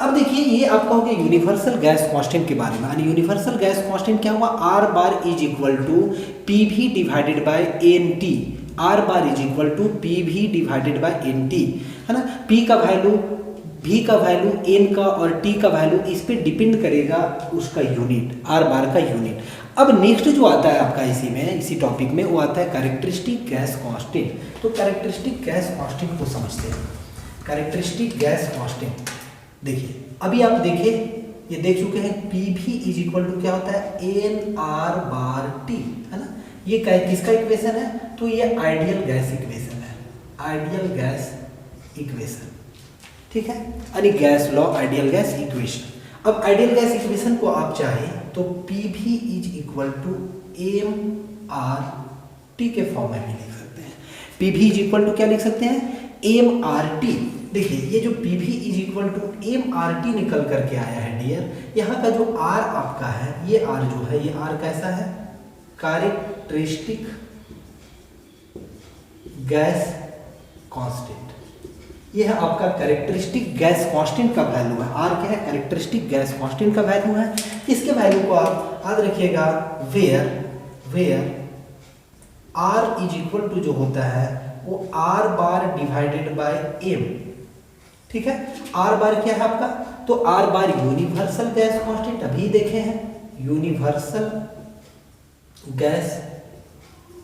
अब देखिए ये आपका हो गया यूनिवर्सल गैस कांस्टेंट के बारे में। यूनिवर्सल गैस कांस्टेंट क्या हुआ, R bar is equal to PV divided by nT. R bar is equal to PV divided by nT, है ना। पी का वैल्यू, भी का वैल्यू, एन का और टी का वैल्यू, इस पे डिपेंड करेगा उसका यूनिट, आर बार का यूनिट। अब नेक्स्ट जो आता है आपका इसी में, इसी टॉपिक में, वो आता है कैरेक्टरिस्टिक गैस कांस्टेंट। तो कैरेक्टरिस्टिक गैस कांस्टेंट को समझते हैं। कैरेक्टरिस्टिक गैस कांस्टेंट देखिए, अभी आप देखिए ये देख चुके हैं, पीवी इज इक्वल टू क्या होता है, एन आर बार टी, है ना। ये किसका इक्वेशन है, तो ये आइडियल गैस इक्वेशन है, आइडियल गैस इक्वेशन, ठीक है, यानी gas law, ideal gas equation. अब आइडियल गैस इक्वेशन को आप चाहे तो PV is equal to m R T के फॉर्म में भी लिख सकते हैं। पीवी इज इक्वल टू क्या लिख सकते हैं, एम आर टी। देखिए ये जो PV is equal to m R T निकल करके आया है डियर, यहाँ का जो आर आपका है, ये आर जो है, ये आर कैसा है, कैरेक्टरिस्टिक गैस कांस्टेंट। ये है आपका कैरेक्टरिस्टिक गैस कांस्टेंट का वैल्यू है। आर क्या है, कैरेक्टरिस्टिक गैस कांस्टेंट का वैल्यू है। इसके वैल्यू को आप याद रखिएगा, where R is equal to जो होता है वो R bar divided by m, ठीक है। आर बार क्या है आपका, तो R bar universal gas constant, अभी देखे हैं, यूनिवर्सल गैस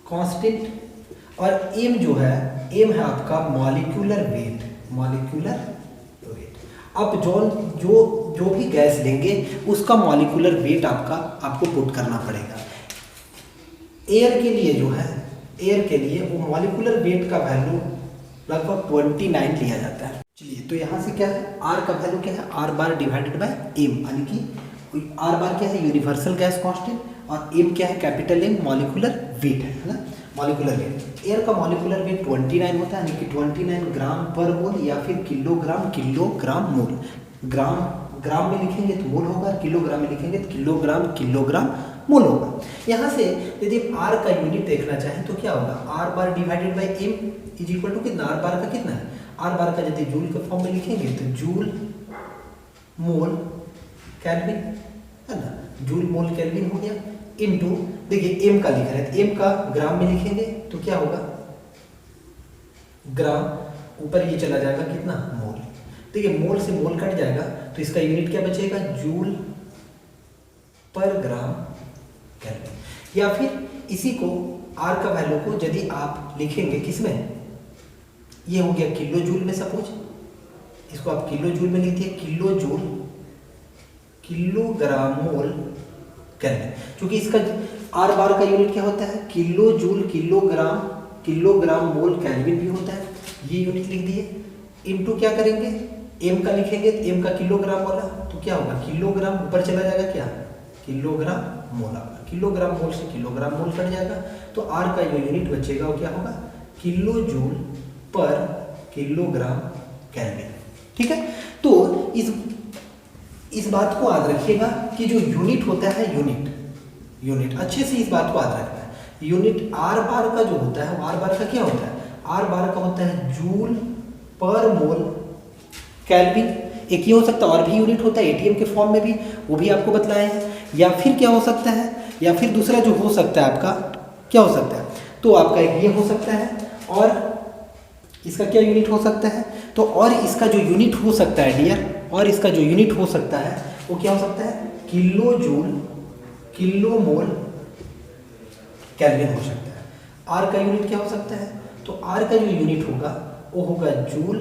कांस्टेंट, और एम जो है, एम है आपका मॉलिक्यूलर वेट, मॉलिक्यूलर वेट। अब जो जो भी गैस लेंगे उसका मॉलिक्यूलर वेट आपको पुट करना पड़ेगा। एयर के लिए जो है, एयर के लिए वो मॉलिक्यूलर वेट का वैल्यू लगभग 29 लिया जाता है। चलिए, तो यहाँ से क्या है, आर का वैल्यू क्या है, R bar divided by m, यानी कि आर बार क्या है, यूनिवर्सल गैस कांस्टेंट, और एम क्या है, कैपिटल एम मॉलिक्यूलर वेट है ना, मॉलिक्यूलर वेट। एयर का मॉलिक्यूलर वेट 29 होता है, यानी कि 29 ग्राम पर मोल या फिर किलोग्राम मोल। ग्राम में लिखेंगे तो मोल होगा, किलोग्राम में लिखेंगे तो किलोग्राम मोल होगा। यहाँ से यदि आर का यूनिट देखना चाहें तो क्या होगा, R bar divided by m is equal to कितना, आर बार का कितना है, आर बार का यदि जूल के फॉर्म में लिखेंगे तो जूल मोल केल्विन है ना, जूल मोल केल्विन हो गया, इनटू देखिए एम का लिख रहे हैं, एम का ग्राम में लिखेंगे तो क्या होगा, ग्राम, ऊपर ये चला जाएगा कितना, मोल। देखिए मोल से मोल कट जाएगा तो इसका यूनिट क्या बचेगा, जूल पर ग्राम केल्विन। या फिर इसी को आर का वैल्यू को यदि आप लिखेंगे किसमें, ये हो गया किलो जूल में, सपोज इसको आप किलो जूल में लिख दिए, किलो जूल किलोग्राम मोल केल्विन। क्योंकि इसका आर बार का यूनिट क्या होता है, किलो जूल किलोग्राम मोल केल्विन भी होता है, ये यूनिट लिख दिए। इनटू क्या करेंगे, एम का लिखेंगे तो एम का किलोग्राम वाला तो क्या होगा, किलोग्राम ऊपर चला जाएगा क्या, किलोग्राम मोल आएगा, किलोग्राम मोल से किलोग्राम मोल कट जाएगा, तो आर का जो यूनिट बचेगा वो क्या होगा, किलो जूल पर किलोग्राम केल्विन। ठीक है, तो इस बात को याद रखिएगा कि जो यूनिट होता है, यूनिट अच्छे से इस बात को याद रखना है। यूनिट आर बार का जो होता है, आर बार का क्या होता है, आर बार का होता है जूल पर मोल केल्विन। एक ये हो सकता है, और भी यूनिट होता है एटीएम के फॉर्म में भी, वो भी आपको बतलाए हैं। या फिर क्या हो सकता है, या फिर दूसरा जो हो सकता है आपका क्या हो सकता है, तो आपका एक ये हो सकता है, और इसका क्या यूनिट हो सकता है, तो और इसका जो यूनिट हो सकता है डियर, और इसका जो यूनिट हो सकता है वो क्या हो सकता है, kilo joule kilo mole kelvin हो सकता है। आर का यूनिट क्या हो सकता है, तो आर का जो यूनिट होगा वो होगा जूल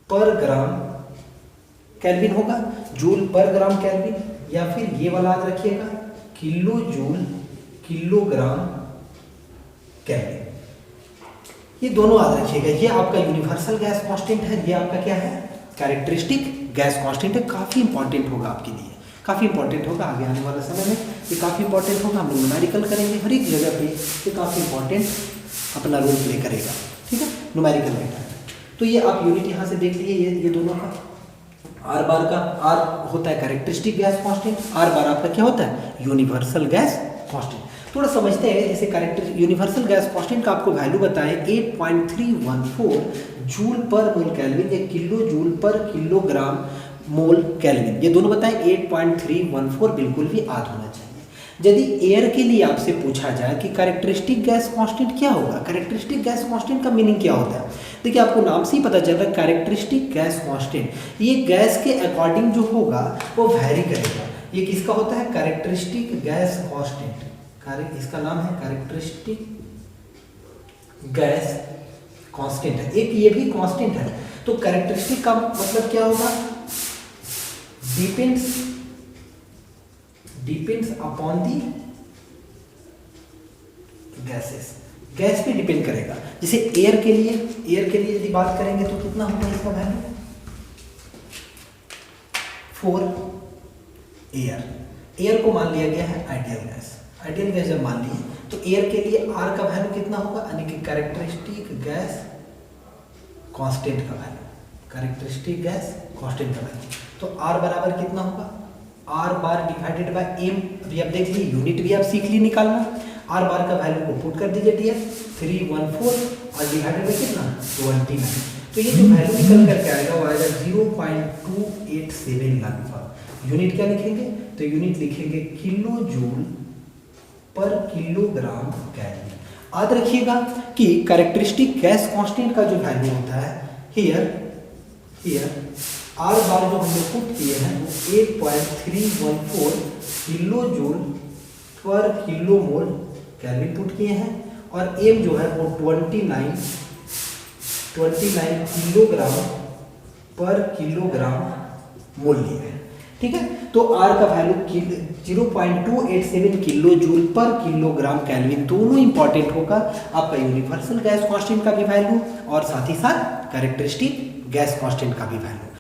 पर ग्राम केल्विन होगा, जूल पर ग्राम केल्विन। या फिर ये वाला याद रखिएगा, किलो जूल किलोग्राम केल्विन, ये दोनों याद रखिएगा। ये आपका यूनिवर्सल गैस कांस्टेंट है, ये आपका क्या है, कैरेक्टरिस्टिक गैस कांस्टेंट है। काफ़ी इंपॉर्टेंट होगा आपके लिए, काफ़ी इंपॉर्टेंट होगा आगे आने वाले समय में, ये काफ़ी इंपॉर्टेंट होगा। हम लोग न्यूमेरिकल करेंगे हर एक जगह पे, ये काफ़ी इंपॉर्टेंट अपना रोल प्ले करेगा। ठीक है, न्यूमेरिकल में। तो ये आप यूनिट यहाँ से देख लीजिए, ये दोनों का, आर बार का, आर होता है कैरेक्टरिस्टिक गैस कांस्टेंट, आर बार आपका क्या होता है, यूनिवर्सल गैस कांस्टेंट। थोड़ा समझते हैं, जैसे कैरेक्टर यूनिवर्सल गैस कांस्टेंट का आपको वैल्यू बताएं 8.314 जूल पर मोल केल्विन, या किलो जूल पर किलोग्राम मोल केल्विन, ये दोनों बताएं 8.314 बिल्कुल भी याद होना चाहिए। यदि एयर के लिए आपसे पूछा जाए कि कैरेक्टरिस्टिक गैस कांस्टेंट क्या होगा, कैरेक्टरिस्टिक गैस कांस्टेंट का मीनिंग क्या होता है, देखिए आपको नाम से ही पता चल रहा है, कैरेक्टरिस्टिक गैस कांस्टेंट ये गैस के अकॉर्डिंग जो होगा वो वैरी करेगा। ये किसका होता है, कैरेक्टरिस्टिक गैस कांस्टेंट, इसका नाम है कैरेक्टरिस्टिक गैस कांस्टेंट है, एक ये भी कांस्टेंट है। तो कैरेक्टरिस्टिक का मतलब क्या होगा, depends upon the gases, gas पे डिपेंड करेगा। जैसे एयर के लिए यदि बात करेंगे तो कितना होगा इसका वैल्यू, फॉर एयर को मान लिया गया है आइडियल गैस जब मान लिए तो एयर के लिए आर का वैल्यू कितना होगा, यानी कि कैरेक्टरिस्टिक गैस कांस्टेंट का वैल्यू, कैरेक्टरिस्टिक गैस कांस्टेंट का वैल्यू। तो आर बराबर कितना होगा, R bar divided by m. अभी आप देख लीजिए यूनिट भी आप सीख ली निकालना। आर बार का वैल्यू को पुट कर दीजिए डियर 314 और डिवाइडेड बाय कितना 29। तो ये जो वैल्यू निकल करके आएगा वो आएगा 0.287 लगभग। यूनिट क्या लिखेंगे, तो यूनिट लिखेंगे किलो जूल पर किलोग्राम केल्विन। याद रखिएगा कि कैरेक्टरिस्टिक गैस कांस्टेंट का जो वैल्यू होता है हियर आर बार जो हमने पुट किए हैं वो 8.314 किलो जूल पर किलो मोल केल्विन पुट किए हैं, और एम जो है वो 29 किलोग्राम पर किलोग्राम मूल्य है। ठीक है, तो R का वैल्यू 0.287 किलो जूल पर किलोग्राम केल्विन दोनों इंपॉर्टेंट होगा। आपका यूनिवर्सल गैस कांस्टेंट का भी वैल्यू और साथ ही साथ कैरेक्टरिस्टिक गैस कांस्टेंट का भी वैल्यू।